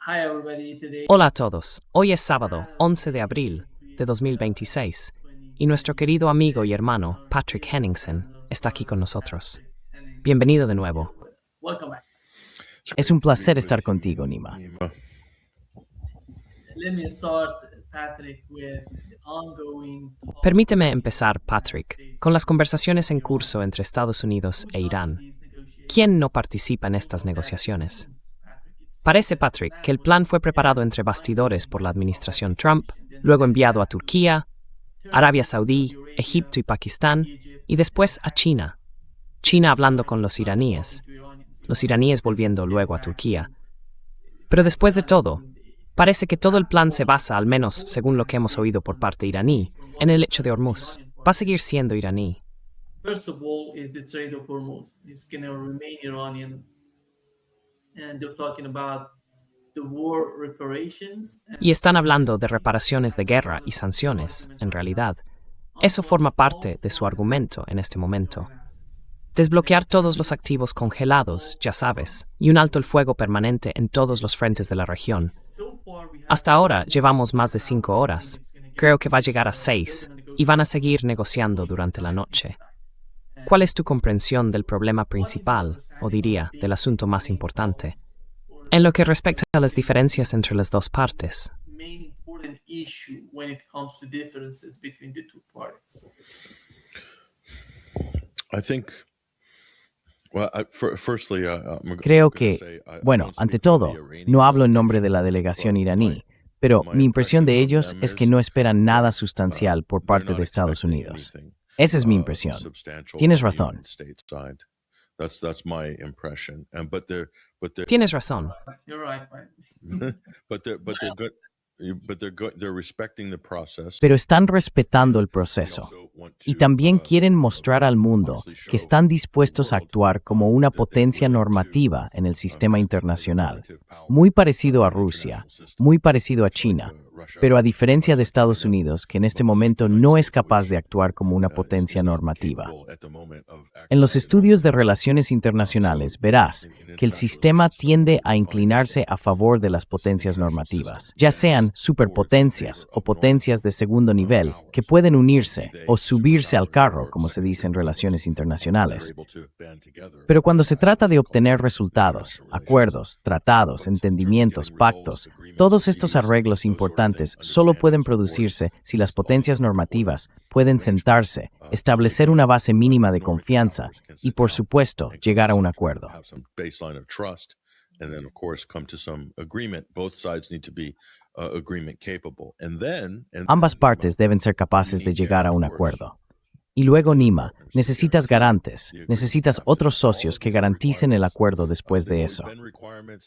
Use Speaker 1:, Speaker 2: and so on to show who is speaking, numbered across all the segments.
Speaker 1: Hi everybody, today
Speaker 2: Hola a todos, hoy es sábado, 11 de abril de 2026, y nuestro querido amigo y hermano, Patrick Henningsen, está aquí con nosotros. Bienvenido de nuevo.
Speaker 1: welcome back.
Speaker 3: Es un placer estar contigo, Nima.
Speaker 1: Let me start, Patrick, with the ongoing
Speaker 2: Permíteme empezar, Patrick, con las conversaciones en curso entre Estados Unidos e Irán. ¿Quién no participa en estas negociaciones? Parece, Patrick, que el plan fue preparado entre bastidores por la administración Trump, luego enviado a Turquía, Arabia Saudí, Egipto y Pakistán, y después a China. China hablando con los iraníes volviendo luego a Turquía. Pero después de todo, parece que todo el plan se basa, al menos según lo que hemos oído por parte iraní, en el hecho de Hormuz. Va a seguir siendo iraní.
Speaker 1: First of all, is the trade of Hormuz. It's going to remain Iranian. And they're talking about the war reparations.
Speaker 2: Y están hablando de reparaciones de guerra y sanciones, en realidad. Eso forma parte de su argumento en este momento. Desbloquear todos los activos congelados, ya sabes, y un alto el fuego permanente en todos los frentes de la región. Hasta ahora llevamos más de 5 horas. Creo que va a llegar a 6, y van a seguir negociando durante la noche. ¿Cuál es tu comprensión del problema principal, o diría, del asunto más importante, en lo que respecta a las diferencias entre las dos partes?
Speaker 1: Main important issue when it comes to differences between the two parties.
Speaker 3: I think, firstly,
Speaker 4: Creo que, bueno, ante todo, no hablo en nombre de la delegación iraní, pero mi impresión de ellos es que no esperan nada sustancial por parte de Estados Unidos. Esa es mi impresión. Tienes razón.
Speaker 2: Tienes razón.
Speaker 1: You're right, right?
Speaker 4: Pero están respetando el proceso. Y también quieren mostrar al mundo que están dispuestos a actuar como una potencia normativa en el sistema internacional, muy parecido a Rusia, muy parecido a China, pero a diferencia de Estados Unidos, que en este momento no es capaz de actuar como una potencia normativa. En los estudios de relaciones internacionales verás que el sistema tiende a inclinarse a favor de las potencias normativas, ya sean superpotencias o potencias de segundo nivel que pueden unirse o subirse al carro, como se dice en relaciones internacionales. Pero cuando se trata de obtener resultados, acuerdos, tratados, entendimientos, pactos, todos estos arreglos importantes solo pueden producirse si las potencias normativas pueden sentarse, establecer una base mínima de confianza y, por supuesto, llegar a un acuerdo. Ambas partes deben ser capaces de llegar a un acuerdo. Y luego, Nima, necesitas garantes, necesitas otros socios que garanticen el acuerdo después de eso.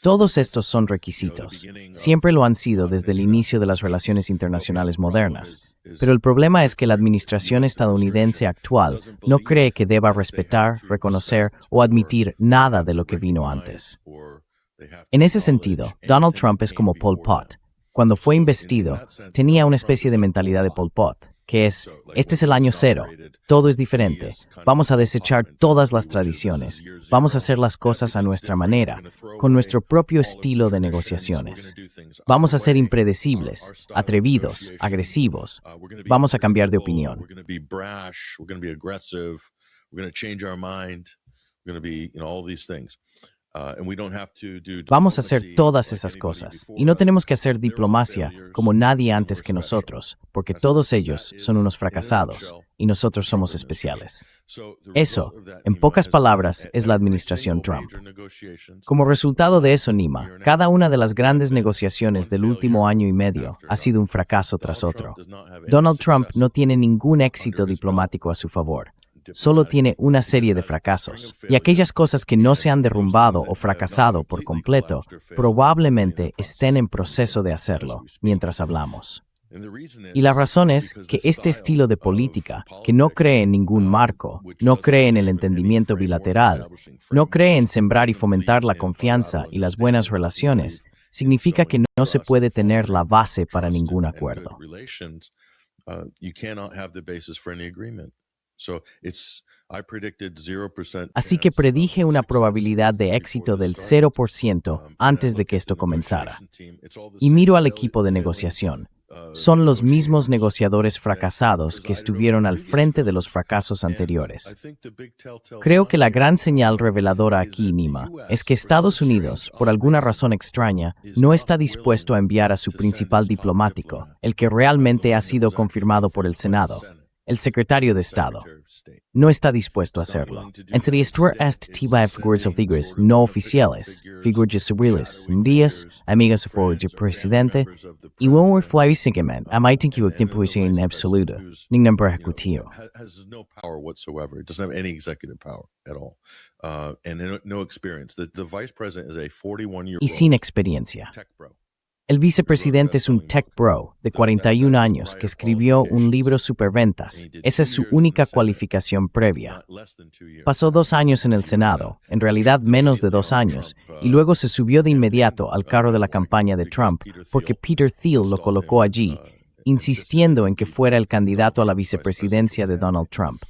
Speaker 4: Todos estos son requisitos. Siempre lo han sido desde el inicio de las relaciones internacionales modernas. Pero el problema es que la administración estadounidense actual no cree que deba respetar, reconocer o admitir nada de lo que vino antes. En ese sentido, Donald Trump es como Pol Pot. Cuando fue investido, tenía una especie de mentalidad de Pol Pot, que es, este es el año cero, todo es diferente, vamos a desechar todas las tradiciones, vamos a hacer las cosas a nuestra manera, con nuestro propio estilo de negociaciones. Vamos a ser impredecibles, atrevidos, agresivos, vamos a cambiar de opinión. Vamos a hacer todas esas cosas, y no tenemos que hacer diplomacia como nadie antes que nosotros, porque todos ellos son unos fracasados, y nosotros somos especiales. Eso, en pocas palabras, es la administración Trump. Como resultado de eso, Nima, cada una de las grandes negociaciones del último año y medio ha sido un fracaso tras otro. Donald Trump no tiene ningún éxito diplomático a su favor. Solo tiene una serie de fracasos, y aquellas cosas que no se han derrumbado o fracasado por completo probablemente estén en proceso de hacerlo mientras hablamos. Y la razón es que este estilo de política, que no cree en ningún marco, no cree en el entendimiento bilateral, no cree en sembrar y fomentar la confianza y las buenas relaciones, significa que no se puede tener la base para ningún acuerdo. Así que predije una probabilidad de éxito del 0% antes de que esto comenzara. Y miro al equipo de negociación. Son los mismos negociadores fracasados que estuvieron al frente de los fracasos anteriores. Creo que la gran señal reveladora aquí, Nima, es que Estados Unidos, por alguna razón extraña, no está dispuesto a enviar a su principal diplomático, el que realmente ha sido confirmado por el Senado, el secretario de Estado. No está dispuesto a hacerlo. Entre estas figuras oficiales no oficiales, figuras civiles, días, amigas del presidente, y un flavisingament, a maiting que tiempo en absoluto, ningún nombre ejecutivo. Y sin experiencia. El vicepresidente es un tech bro de 41 años que escribió un libro superventas. Esa es su única cualificación previa. Pasó 2 años en el Senado, en realidad menos de 2 años, y luego se subió de inmediato al carro de la campaña de Trump porque Peter Thiel lo colocó allí, insistiendo en que fuera el candidato a la vicepresidencia de Donald Trump.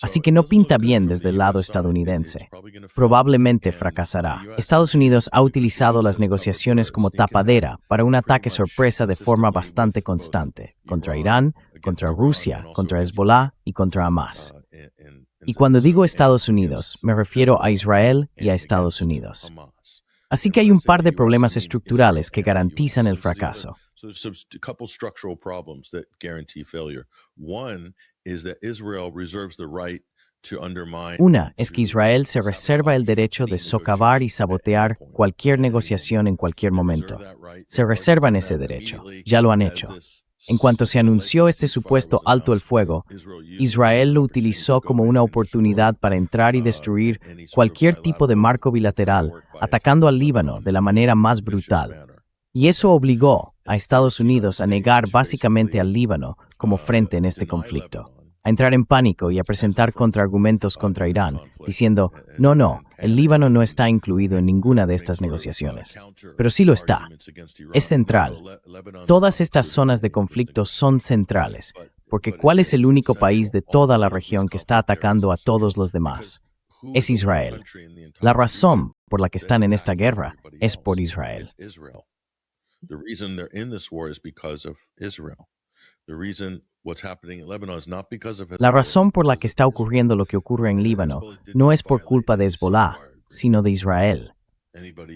Speaker 4: Así que no pinta bien desde el lado estadounidense. Probablemente fracasará. Estados Unidos ha utilizado las negociaciones como tapadera para un ataque sorpresa de forma bastante constante, contra Irán, contra Rusia, contra Hezbollah y contra Hamas. Y cuando digo Estados Unidos, me refiero a Israel y a Estados Unidos. Así que hay un par de problemas estructurales que garantizan el fracaso. Una es que Israel se reserva el derecho de socavar y sabotear cualquier negociación en cualquier momento. Se reservan ese derecho. Ya lo han hecho. En cuanto se anunció este supuesto alto el fuego, Israel lo utilizó como una oportunidad para entrar y destruir cualquier tipo de marco bilateral, atacando al Líbano de la manera más brutal. Y eso obligó a Estados Unidos a negar básicamente al Líbano como frente en este conflicto, a entrar en pánico y a presentar contraargumentos contra Irán, diciendo, no, el Líbano no está incluido en ninguna de estas negociaciones. Pero sí lo está. Es central. Todas estas zonas de conflicto son centrales, porque ¿cuál es el único país de toda la región que está atacando a todos los demás? Es Israel. La razón por la que están en esta guerra es por Israel. La razón por la que está ocurriendo lo que ocurre en Líbano no es por culpa de Hezbollah, sino de Israel.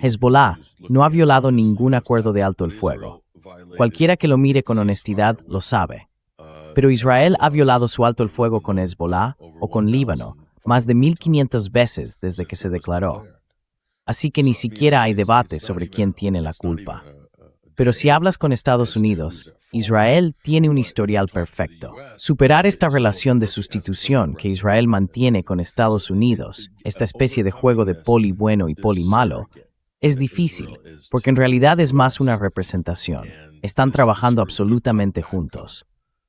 Speaker 4: Hezbollah no ha violado ningún acuerdo de alto el fuego. Cualquiera que lo mire con honestidad lo sabe. Pero Israel ha violado su alto el fuego con Hezbollah o con Líbano más de 1.500 veces desde que se declaró. Así que ni siquiera hay debate sobre quién tiene la culpa. Pero si hablas con Estados Unidos, Israel tiene un historial perfecto. Superar esta relación de sustitución que Israel mantiene con Estados Unidos, esta especie de juego de poli bueno y poli malo, es difícil, porque en realidad es más una representación. Están trabajando absolutamente juntos.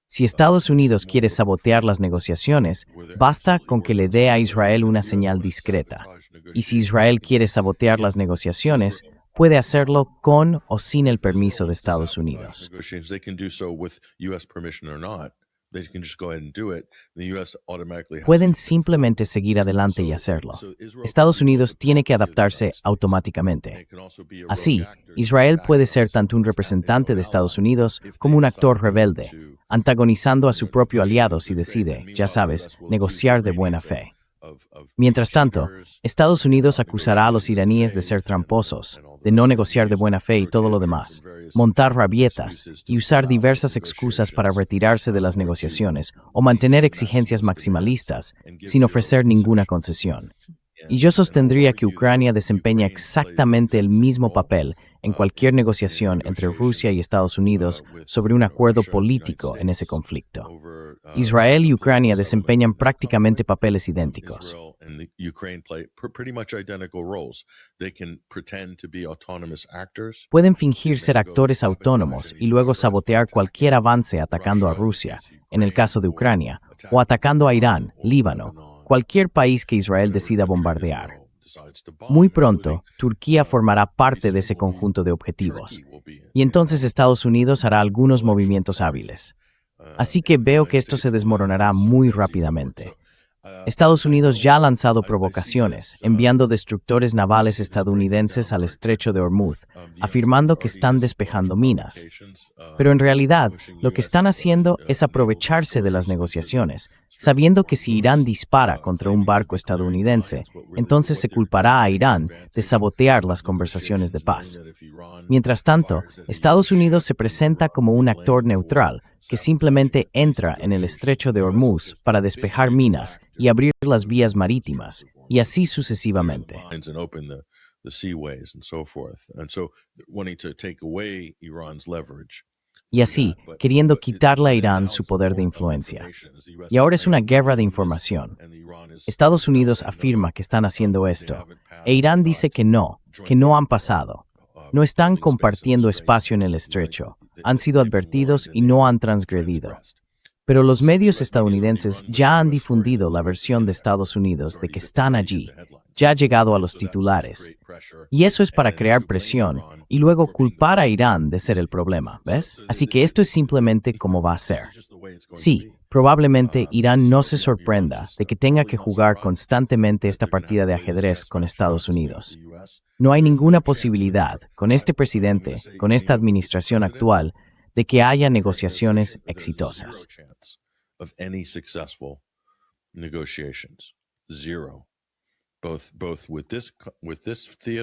Speaker 4: Si Estados Unidos quiere sabotear las negociaciones, basta con que le dé a Israel una señal discreta. Y si Israel quiere sabotear las negociaciones, puede hacerlo con o sin el permiso de Estados Unidos. Pueden simplemente seguir adelante y hacerlo. Estados Unidos tiene que adaptarse automáticamente. Así, Israel puede ser tanto un representante de Estados Unidos como un actor rebelde, antagonizando a su propio aliado si decide, ya sabes, negociar de buena fe. Mientras tanto, Estados Unidos acusará a los iraníes de ser tramposos, de no negociar de buena fe y todo lo demás, montar rabietas y usar diversas excusas para retirarse de las negociaciones o mantener exigencias maximalistas sin ofrecer ninguna concesión. Y yo sostendría que Ucrania desempeña exactamente el mismo papel en cualquier negociación entre Rusia y Estados Unidos sobre un acuerdo político en ese conflicto. Israel y Ucrania desempeñan prácticamente papeles idénticos. Pueden fingir ser actores autónomos y luego sabotear cualquier avance atacando a Rusia, en el caso de Ucrania, o atacando a Irán, Líbano, cualquier país que Israel decida bombardear. Muy pronto, Turquía formará parte de ese conjunto de objetivos, y entonces Estados Unidos hará algunos movimientos hábiles. Así que veo que esto se desmoronará muy rápidamente. Estados Unidos ya ha lanzado provocaciones, enviando destructores navales estadounidenses al estrecho de Hormuz, afirmando que están despejando minas. Pero en realidad, lo que están haciendo es aprovecharse de las negociaciones, sabiendo que si Irán dispara contra un barco estadounidense, entonces se culpará a Irán de sabotear las conversaciones de paz. Mientras tanto, Estados Unidos se presenta como un actor neutral, que simplemente entra en el estrecho de Hormuz para despejar minas y abrir las vías marítimas, y así sucesivamente. Y así, queriendo quitarle a Irán su poder de influencia. Y ahora es una guerra de información. Estados Unidos afirma que están haciendo esto, e Irán dice que no han pasado. No están compartiendo espacio en el estrecho, han sido advertidos y no han transgredido. Pero los medios estadounidenses ya han difundido la versión de Estados Unidos de que están allí, ya ha llegado a los titulares. Y eso es para crear presión y luego culpar a Irán de ser el problema, ¿ves? Así que esto es simplemente como va a ser. Sí, probablemente Irán no se sorprenda de que tenga que jugar constantemente esta partida de ajedrez con Estados Unidos. No hay ninguna posibilidad, con este presidente, con esta administración actual, de que haya negociaciones exitosas.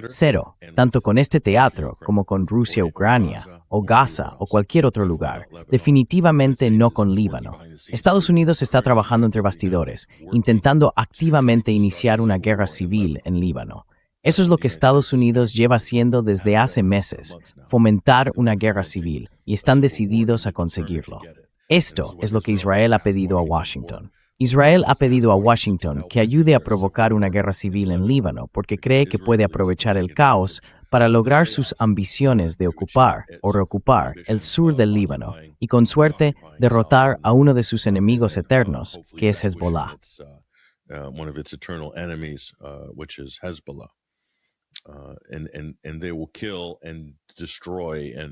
Speaker 4: Cero, tanto con este teatro como con Rusia, Ucrania, o Gaza, o cualquier otro lugar. Definitivamente no con Líbano. Estados Unidos está trabajando entre bastidores, intentando activamente iniciar una guerra civil en Líbano. Eso es lo que Estados Unidos lleva haciendo desde hace meses, fomentar una guerra civil, y están decididos a conseguirlo. Esto es lo que Israel ha pedido a Washington. Israel ha pedido a Washington que ayude a provocar una guerra civil en Líbano porque cree que puede aprovechar el caos para lograr sus ambiciones de ocupar o reocupar el sur del Líbano y, con suerte, derrotar a uno de sus enemigos eternos, que es Hezbollah.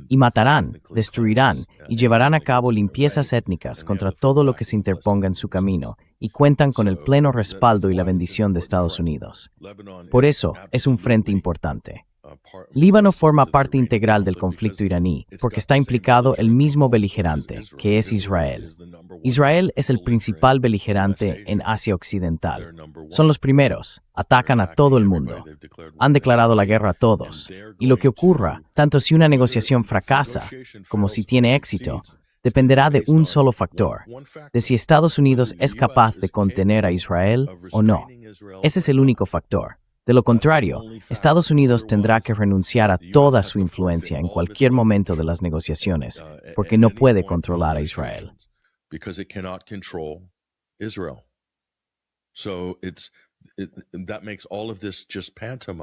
Speaker 4: Y matarán, destruirán y llevarán a cabo limpiezas étnicas contra todo lo que se interponga en su camino, y cuentan con el pleno respaldo y la bendición de Estados Unidos. Por eso es un frente importante. Líbano forma parte integral del conflicto iraní porque está implicado el mismo beligerante, que es Israel. Israel es el principal beligerante en Asia Occidental. Son los primeros, atacan a todo el mundo. Han declarado la guerra a todos. Y lo que ocurra, tanto si una negociación fracasa como si tiene éxito, dependerá de un solo factor, de si Estados Unidos es capaz de contener a Israel o no. Ese es el único factor. De lo contrario, Estados Unidos tendrá que renunciar a toda su influencia en cualquier momento de las negociaciones, porque no puede controlar a Israel.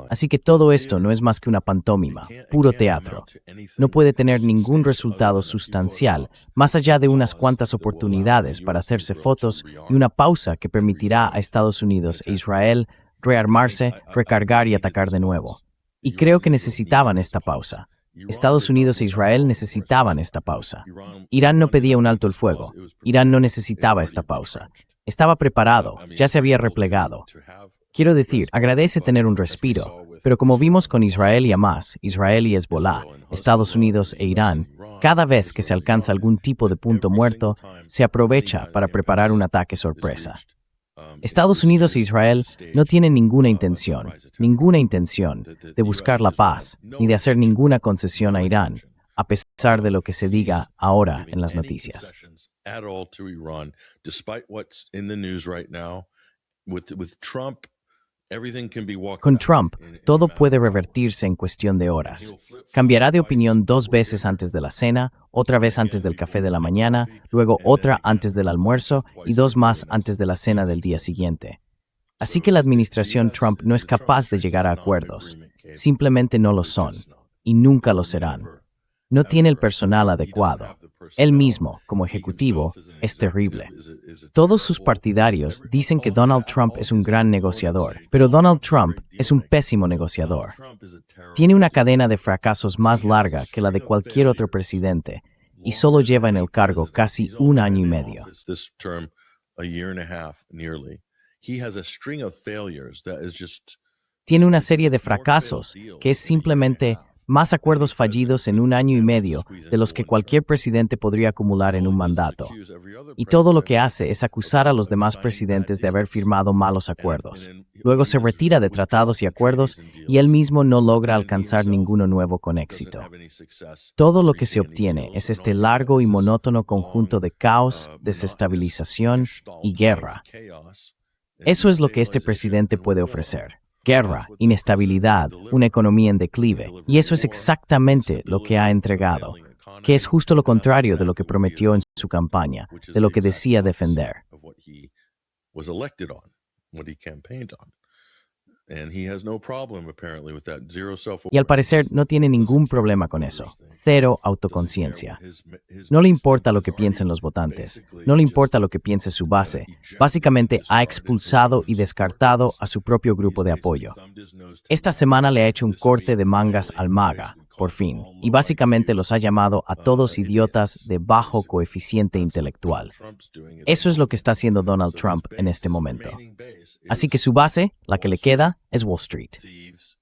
Speaker 4: Así que todo esto no es más que una pantomima, puro teatro. No puede tener ningún resultado sustancial, más allá de unas cuantas oportunidades para hacerse fotos y una pausa que permitirá a Estados Unidos e Israel rearmarse, recargar y atacar de nuevo. Y creo que necesitaban esta pausa. Estados Unidos e Israel necesitaban esta pausa. Irán no pedía un alto el fuego. Irán no necesitaba esta pausa. Estaba preparado, ya se había replegado. Quiero decir, agradece tener un respiro, pero como vimos con Israel y Hamas, Israel y Hezbollah, Estados Unidos e Irán, cada vez que se alcanza algún tipo de punto muerto, se aprovecha para preparar un ataque sorpresa. Estados Unidos e Israel no tienen ninguna intención de buscar la paz, ni de hacer ninguna concesión a Irán, a pesar de lo que se diga ahora en las noticias. Con Trump, todo puede revertirse en cuestión de horas. Cambiará de opinión 2 veces antes de la cena, otra vez antes del café de la mañana, luego otra antes del almuerzo y 2 más antes de la cena del día siguiente. Así que la administración Trump no es capaz de llegar a acuerdos. Simplemente no lo son, y nunca lo serán. No tiene el personal adecuado. Él mismo, como ejecutivo, es terrible. Todos sus partidarios dicen que Donald Trump es un gran negociador, pero Donald Trump es un pésimo negociador. Tiene una cadena de fracasos más larga que la de cualquier otro presidente, y solo lleva en el cargo casi 1 año y medio. Tiene una serie de fracasos que es simplemente más acuerdos fallidos en un año y medio de los que cualquier presidente podría acumular en un mandato. Y todo lo que hace es acusar a los demás presidentes de haber firmado malos acuerdos. Luego se retira de tratados y acuerdos y él mismo no logra alcanzar ninguno nuevo con éxito. Todo lo que se obtiene es este largo y monótono conjunto de caos, desestabilización y guerra. Eso es lo que este presidente puede ofrecer. Guerra, inestabilidad, una economía en declive, y eso es exactamente lo que ha entregado, que es justo lo contrario de lo que prometió en su campaña, de lo que decía defender. Y al parecer no tiene ningún problema con eso. Cero autoconciencia. No le importa lo que piensen los votantes. No le importa lo que piense su base. Básicamente ha expulsado y descartado a su propio grupo de apoyo. Esta semana le ha hecho un corte de mangas al MAGA, por fin, y básicamente los ha llamado a todos idiotas de bajo coeficiente intelectual. Eso es lo que está haciendo Donald Trump en este momento. Así que su base, la que le queda, es Wall Street.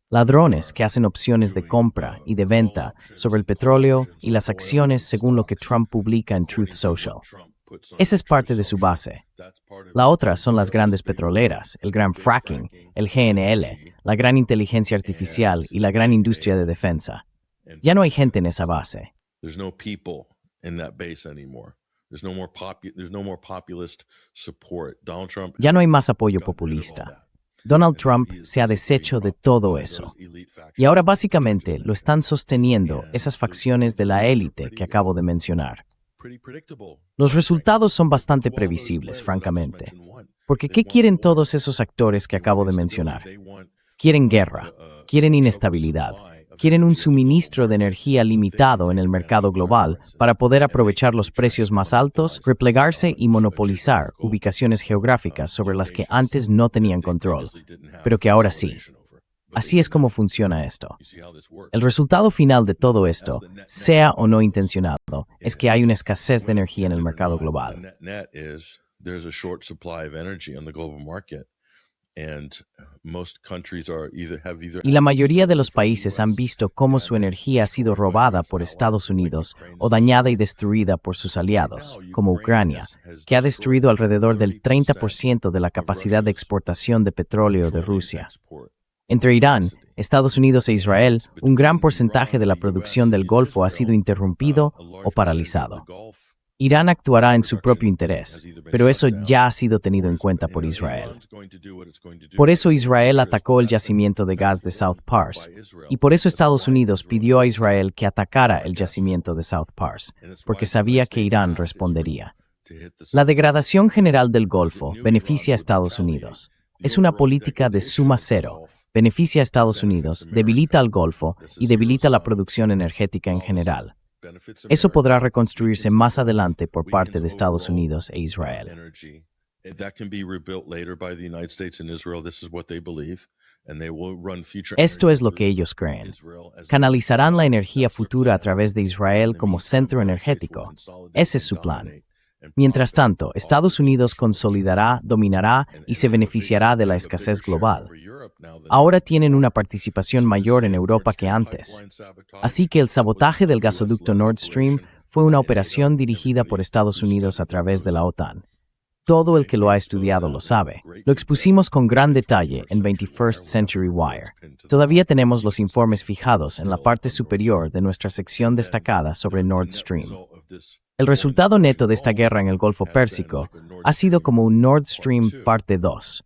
Speaker 4: Ladrones que hacen opciones de compra y de venta sobre el petróleo y las acciones según lo que Trump publica en Truth Social. Esa es parte de su base. La otra son las grandes petroleras, el gran fracking, el GNL, la gran inteligencia artificial y la gran industria de defensa. Ya no hay gente en esa base. Ya no hay más apoyo populista. Donald Trump se ha deshecho de todo eso. Y ahora básicamente lo están sosteniendo esas facciones de la élite que acabo de mencionar. Los resultados son bastante previsibles, francamente. Porque ¿qué quieren todos esos actores que acabo de mencionar? Quieren guerra, quieren inestabilidad, quieren un suministro de energía limitado en el mercado global para poder aprovechar los precios más altos, replegarse y monopolizar ubicaciones geográficas sobre las que antes no tenían control, pero que ahora sí. Así es como funciona esto. El resultado final de todo esto, sea o no intencionado, es que hay una escasez de energía en el mercado global. Y la mayoría de los países han visto cómo su energía ha sido robada por Estados Unidos o dañada y destruida por sus aliados, como Ucrania, que ha destruido alrededor del 30% de la capacidad de exportación de petróleo de Rusia. Entre Irán, Estados Unidos e Israel, un gran porcentaje de la producción del Golfo ha sido interrumpido o paralizado. Irán actuará en su propio interés, pero eso ya ha sido tenido en cuenta por Israel. Por eso Israel atacó el yacimiento de gas de South Pars, y por eso Estados Unidos pidió a Israel que atacara el yacimiento de South Pars, porque sabía que Irán respondería. La degradación general del Golfo beneficia a Estados Unidos. Es una política de suma cero. Beneficia a Estados Unidos, debilita al Golfo y debilita la producción energética en general. Eso podrá reconstruirse más adelante por parte de Estados Unidos e Israel. Esto es lo que ellos creen. Canalizarán la energía futura a través de Israel como centro energético. Ese es su plan. Mientras tanto, Estados Unidos consolidará, dominará y se beneficiará de la escasez global. Ahora tienen una participación mayor en Europa que antes. Así que el sabotaje del gasoducto Nord Stream fue una operación dirigida por Estados Unidos a través de la OTAN. Todo el que lo ha estudiado lo sabe. Lo expusimos con gran detalle en 21st Century Wire. Todavía tenemos los informes fijados en la parte superior de nuestra sección destacada sobre Nord Stream. El resultado neto de esta guerra en el Golfo Pérsico ha sido como un Nord Stream parte 2.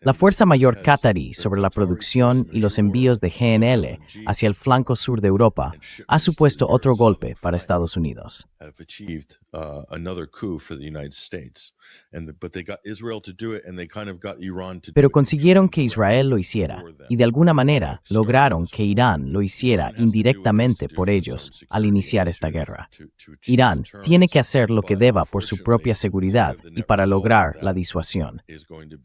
Speaker 4: La fuerza mayor qatarí sobre la producción y los envíos de GNL hacia el flanco sur de Europa ha supuesto otro golpe para Estados Unidos. Pero consiguieron que Israel lo hiciera, y de alguna manera lograron que Irán lo hiciera indirectamente por ellos al iniciar esta guerra. Irán tiene que hacer lo que deba por su propia seguridad y para lograr la disuasión.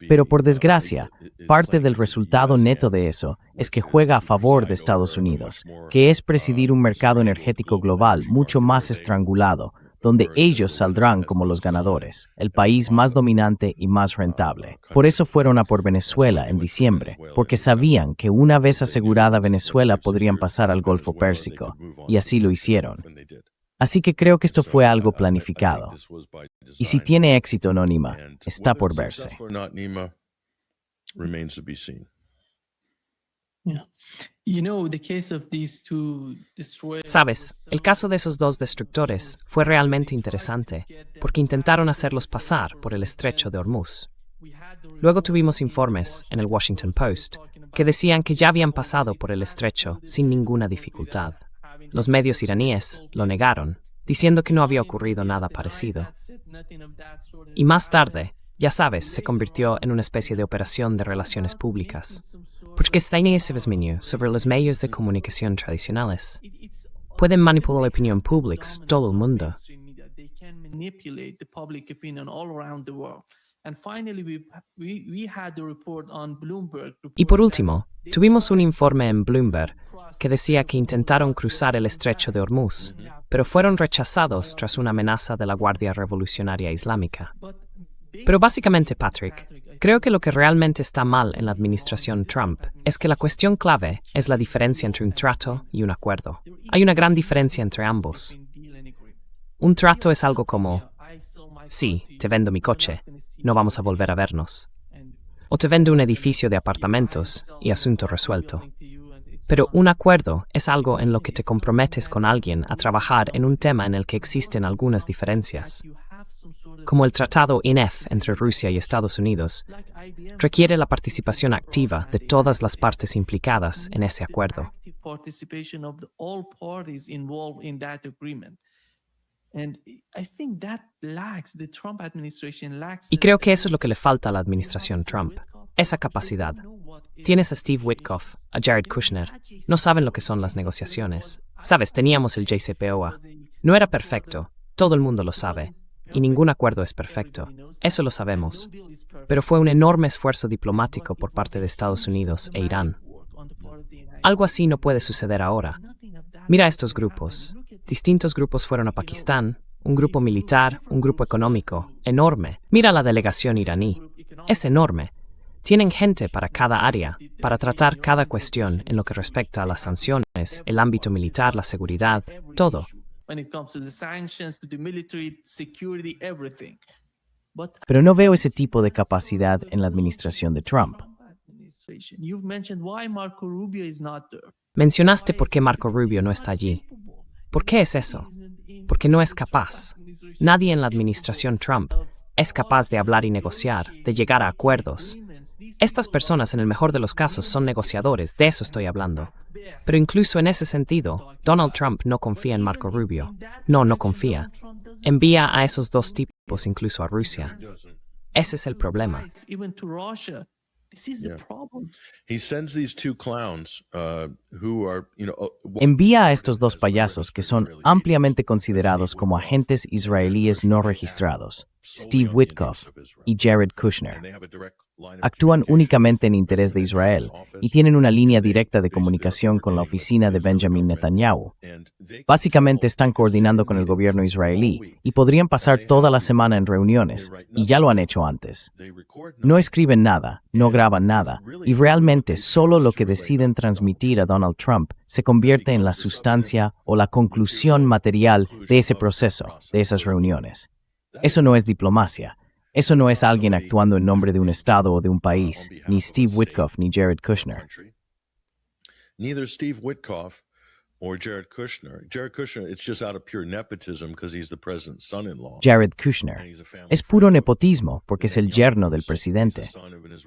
Speaker 4: Pero por desgracia, parte del resultado neto de eso es que juega a favor de Estados Unidos, que es presidir un mercado energético global mucho más estrangulado, donde ellos saldrán como los ganadores, el país más dominante y más rentable. Por eso fueron a por Venezuela en diciembre, porque sabían que una vez asegurada Venezuela podrían pasar al Golfo Pérsico, y así lo hicieron. Así que creo que esto fue algo planificado. Y si tiene éxito Nonima, está por verse.
Speaker 2: Sabes, el caso de esos dos destructores fue realmente interesante, porque intentaron hacerlos pasar por el estrecho de Hormuz. Luego tuvimos informes en el Washington Post que decían que ya habían pasado por el estrecho sin ninguna dificultad. Los medios iraníes lo negaron, diciendo que no había ocurrido nada parecido. Y más tarde, ya sabes, se convirtió en una especie de operación de relaciones públicas, porque está en ese dominio sobre los medios de comunicación tradicionales. Pueden manipular la opinión pública todo el mundo. Y por último, tuvimos un informe en Bloomberg que decía que intentaron cruzar el estrecho de Hormuz, pero fueron rechazados tras una amenaza de la Guardia Revolucionaria Islámica. Pero básicamente, Patrick, creo que lo que realmente está mal en la administración Trump es que la cuestión clave es la diferencia entre un trato y un acuerdo. Hay una gran diferencia entre ambos. Un trato es algo como: sí, te vendo mi coche, no vamos a volver a vernos. O te vendo un edificio de apartamentos y asunto resuelto. Pero un acuerdo es algo en lo que te comprometes con alguien a trabajar en un tema en el que existen algunas diferencias. Como el Tratado INF entre Rusia y Estados Unidos, requiere la participación activa de todas las partes implicadas en ese acuerdo. Y creo que eso es lo que le falta a la administración Trump, esa capacidad. Tienes a Steve Witkoff, a Jared Kushner, no saben lo que son las negociaciones. Sabes, teníamos el JCPOA. No era perfecto, todo el mundo lo sabe, y ningún acuerdo es perfecto, eso lo sabemos. Pero fue un enorme esfuerzo diplomático por parte de Estados Unidos e Irán. Algo así no puede suceder ahora. Mira estos grupos. Distintos grupos fueron a Pakistán, un grupo militar, un grupo económico, enorme. Mira la delegación iraní, es enorme. Tienen gente para cada área, para tratar cada cuestión en lo que respecta a las sanciones, el ámbito militar, la seguridad, todo.
Speaker 4: Pero no veo ese tipo de capacidad en la administración de Trump.
Speaker 2: Mencionaste por qué Marco Rubio no está allí. ¿Por qué es eso? Porque no es capaz. Nadie en la administración Trump es capaz de hablar y negociar, de llegar a acuerdos. Estas personas, en el mejor de los casos, son negociadores, de eso estoy hablando. Pero incluso en ese sentido, Donald Trump no confía en Marco Rubio. No confía. Envía a esos dos tipos incluso a Rusia. Ese es el problema.
Speaker 4: Envía a estos dos payasos que son ampliamente considerados como agentes israelíes no registrados, Steve Witkoff y Jared Kushner. Actúan únicamente en interés de Israel y tienen una línea directa de comunicación con la oficina de Benjamin Netanyahu. Básicamente están coordinando con el gobierno israelí y podrían pasar toda la semana en reuniones, y ya lo han hecho antes. No escriben nada, no graban nada, y realmente solo lo que deciden transmitir a Donald Trump se convierte en la sustancia o la conclusión material de ese proceso, de esas reuniones. Eso no es diplomacia. Eso no es alguien actuando en nombre de un estado o de un país, ni Steve Witkoff ni Jared Kushner.
Speaker 3: Neither Steve Witkoff or Jared Kushner. Jared Kushner, it's just out of pure nepotism because he's the president's son-in-law.
Speaker 4: Jared Kushner. Es puro nepotismo porque es el yerno del presidente.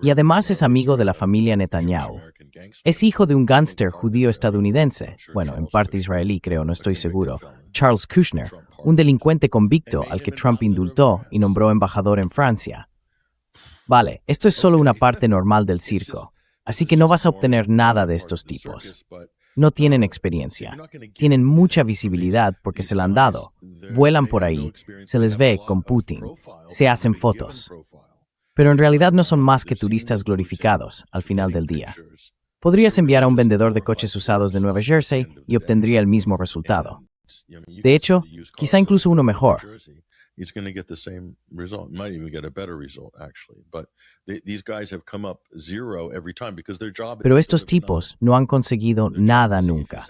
Speaker 4: Y además es amigo de la familia Netanyahu. Es hijo de un gángster judío estadounidense, bueno, en parte israelí creo, no estoy seguro, Charles Kushner, un delincuente convicto al que Trump indultó y nombró embajador en Francia. Vale, esto es solo una parte normal del circo, así que no vas a obtener nada de estos tipos. No tienen experiencia, tienen mucha visibilidad porque se la han dado, vuelan por ahí, se les ve con Putin, se hacen fotos. Pero en realidad no son más que turistas glorificados al final del día. Podrías enviar a un vendedor de coches usados de Nueva Jersey y obtendría el mismo resultado. De hecho, quizá incluso uno mejor.
Speaker 3: He's going to get the same result. Might even get a better result, actually. But these guys have come up zero every time because their job.
Speaker 4: Pero estos tipos no han conseguido nada nunca,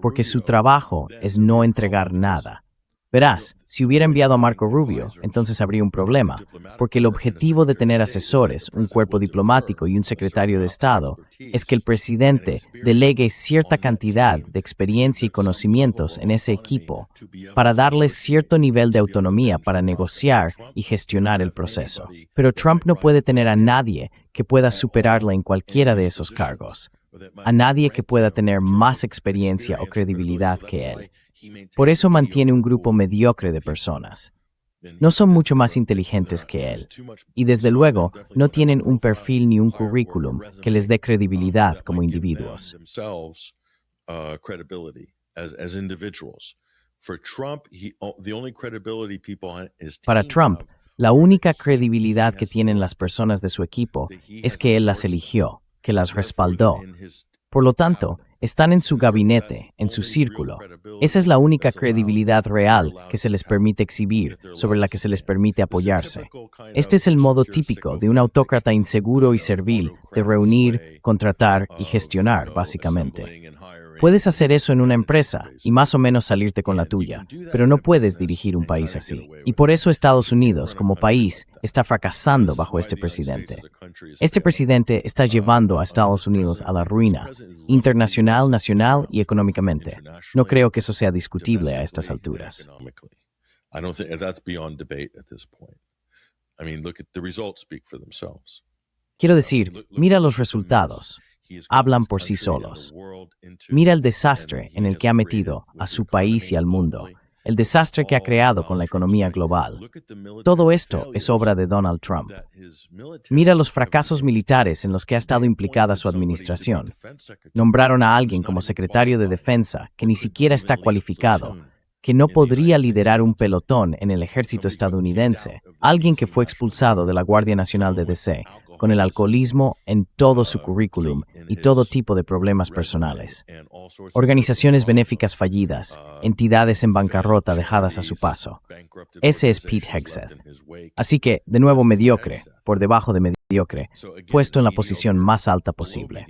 Speaker 4: porque su trabajo es no entregar nada. Verás, si hubiera enviado a Marco Rubio, entonces habría un problema, porque el objetivo de tener asesores, un cuerpo diplomático y un secretario de Estado es que el presidente delegue cierta cantidad de experiencia y conocimientos en ese equipo para darles cierto nivel de autonomía para negociar y gestionar el proceso. Pero Trump no puede tener a nadie que pueda superarle en cualquiera de esos cargos, a nadie que pueda tener más experiencia o credibilidad que él. Por eso mantiene un grupo mediocre de personas. No son mucho más inteligentes que él. Y desde luego, no tienen un perfil ni un currículum que les dé credibilidad como individuos. Para Trump, la única credibilidad que tienen las personas de su equipo es que él las eligió, que las respaldó. Por lo tanto, están en su gabinete, en su círculo. Esa es la única credibilidad real que se les permite exhibir, sobre la que se les permite apoyarse. Este es el modo típico de un autócrata inseguro y servil de reunir, contratar y gestionar, básicamente. Puedes hacer eso en una empresa y más o menos salirte con la tuya, pero no puedes dirigir un país así. Y por eso Estados Unidos, como país, está fracasando bajo este presidente. Este presidente está llevando a Estados Unidos a la ruina, internacional, nacional y económicamente. No creo que eso sea discutible a estas alturas. Quiero decir, mira los resultados. Hablan por sí solos. Mira el desastre en el que ha metido a su país y al mundo, el desastre que ha creado con la economía global. Todo esto es obra de Donald Trump. Mira los fracasos militares en los que ha estado implicada su administración. Nombraron a alguien como secretario de Defensa que ni siquiera está cualificado, que no podría liderar un pelotón en el ejército estadounidense, alguien que fue expulsado de la Guardia Nacional de D.C., con el alcoholismo en todo su currículum y todo tipo de problemas personales. Organizaciones benéficas fallidas, entidades en bancarrota dejadas a su paso. Ese es Pete Hegseth. Así que, de nuevo mediocre, por debajo de mediocre, puesto en la posición más alta posible.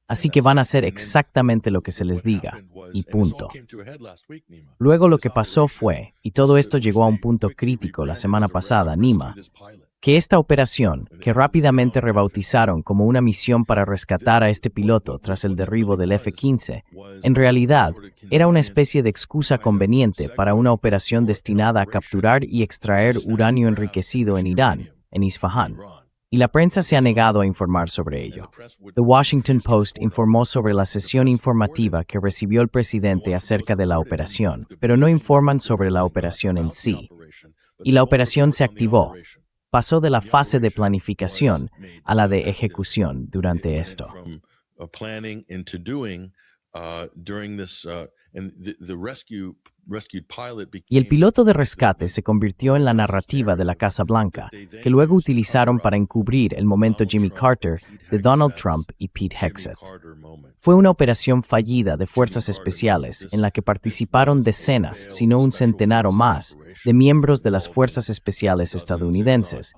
Speaker 4: Así que van a hacer exactamente lo que se les diga, y punto. Luego lo que pasó fue, y todo esto llegó a un punto crítico la semana pasada, Nima, que esta operación, que rápidamente rebautizaron como una misión para rescatar a este piloto tras el derribo del F-15, en realidad era una especie de excusa conveniente para una operación destinada a capturar y extraer uranio enriquecido en Irán, en Isfahán. Y la prensa se ha negado a informar sobre ello. The Washington Post informó sobre la sesión informativa que recibió el presidente acerca de la operación, pero no informan sobre la operación en sí. Y la operación se activó. Pasó de la fase de planificación a la de ejecución durante esto. Y el piloto de rescate se convirtió en la narrativa de la Casa Blanca, que luego utilizaron para encubrir el momento Jimmy Carter de Donald Trump y Pete Hegseth. Fue una operación fallida de fuerzas especiales en la que participaron decenas, si no un centenar o más, de miembros de las fuerzas especiales estadounidenses,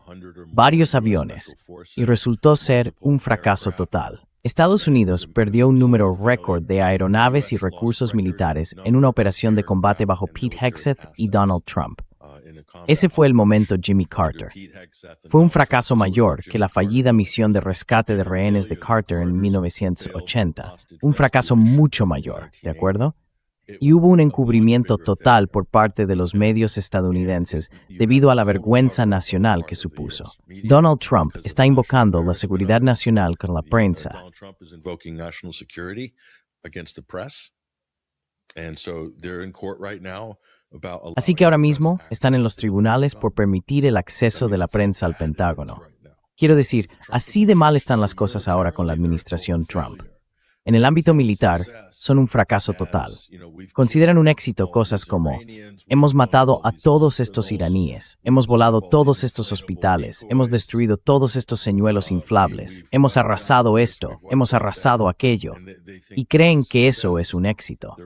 Speaker 4: varios aviones, y resultó ser un fracaso total. Estados Unidos perdió un número récord de aeronaves y recursos militares en una operación de combate bajo Pete Hegseth y Donald Trump. Ese fue el momento Jimmy Carter. Fue un fracaso mayor que la fallida misión de rescate de rehenes de Carter en 1980. Un fracaso mucho mayor, ¿de acuerdo? Y hubo un encubrimiento total por parte de los medios estadounidenses debido a la vergüenza nacional que supuso. Donald Trump está invocando la seguridad nacional con la prensa. Así que ahora mismo están en los tribunales por permitir el acceso de la prensa al Pentágono. Quiero decir, así de mal están las cosas ahora con la administración Trump. en el ámbito militar, son un fracaso total. Consideran un éxito cosas como: hemos matado a todos estos iraníes, hemos volado todos estos hospitales, hemos destruido todos estos señuelos inflables, hemos arrasado esto, hemos arrasado aquello, y creen que eso es un éxito.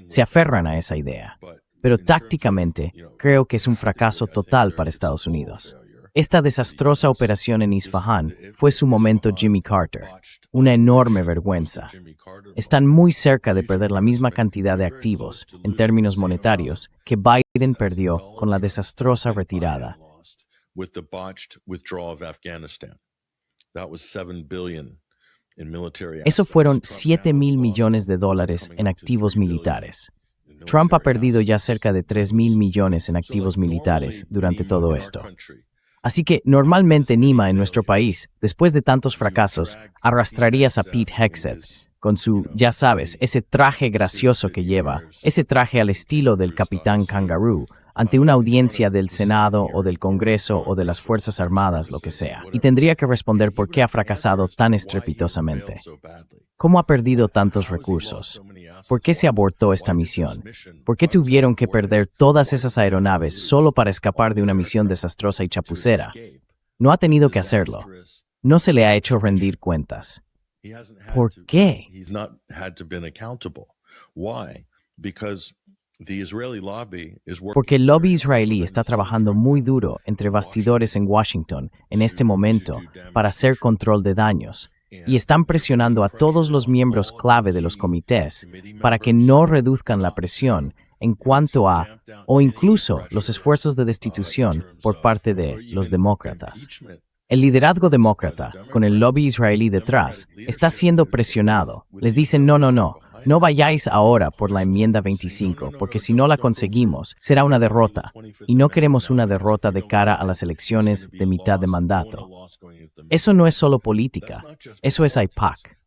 Speaker 4: Se aferran a esa idea. Pero tácticamente, creo que es un fracaso total para Estados Unidos. Esta desastrosa operación en Isfahán fue su momento Jimmy Carter, una enorme vergüenza. Están muy cerca de perder la misma cantidad de activos, en términos monetarios, que Biden perdió con la desastrosa retirada. Eso fueron $7,000 millones en activos militares. Trump ha perdido ya cerca de $3,000 millones en activos militares durante todo esto. Así que, normalmente, Nima, en nuestro país, después de tantos fracasos, arrastrarías a Pete Hegseth, con su, ya sabes, ese traje gracioso que lleva, ese traje al estilo del Capitán Kangaroo, ante una audiencia del Senado o del Congreso o de las Fuerzas Armadas, lo que sea, y tendría que responder por qué ha fracasado tan estrepitosamente. ¿Cómo ha perdido tantos recursos? ¿Por qué se abortó esta misión? ¿Por qué tuvieron que perder todas esas aeronaves solo para escapar de una misión desastrosa y chapucera? No ha tenido que hacerlo. No se le ha hecho rendir cuentas. ¿Por qué? Porque el lobby israelí está trabajando muy duro entre bastidores en Washington en este momento para hacer control de daños, y están presionando a todos los miembros clave de los comités para que no reduzcan la presión en cuanto a, o incluso los esfuerzos de destitución por parte de los demócratas. El liderazgo demócrata, con el lobby israelí detrás, está siendo presionado. Les dicen no vayáis ahora por la enmienda 25, porque si no la conseguimos, será una derrota. Y no queremos una derrota de cara a las elecciones de mitad de mandato. Eso no es solo política, eso es AIPAC.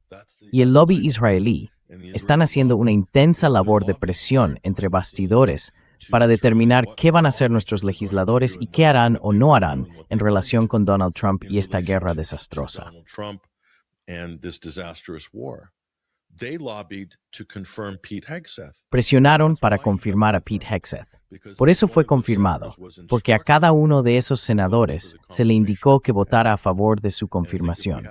Speaker 4: Y el lobby israelí están haciendo una intensa labor de presión entre bastidores para determinar qué van a hacer nuestros legisladores y qué harán o no harán en relación con Donald Trump y esta guerra desastrosa. Presionaron para confirmar a Pete Hegseth. Por eso fue confirmado, porque a cada uno de esos senadores se le indicó que votara a favor de su confirmación.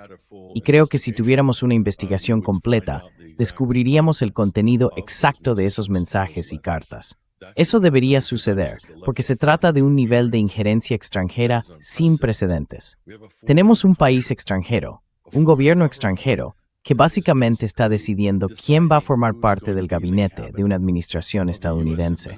Speaker 4: Y creo que si tuviéramos una investigación completa, descubriríamos el contenido exacto de esos mensajes y cartas. Eso debería suceder, porque se trata de un nivel de injerencia extranjera sin precedentes. Tenemos un país extranjero, un gobierno extranjero, que básicamente está decidiendo quién va a formar parte del gabinete de una administración estadounidense.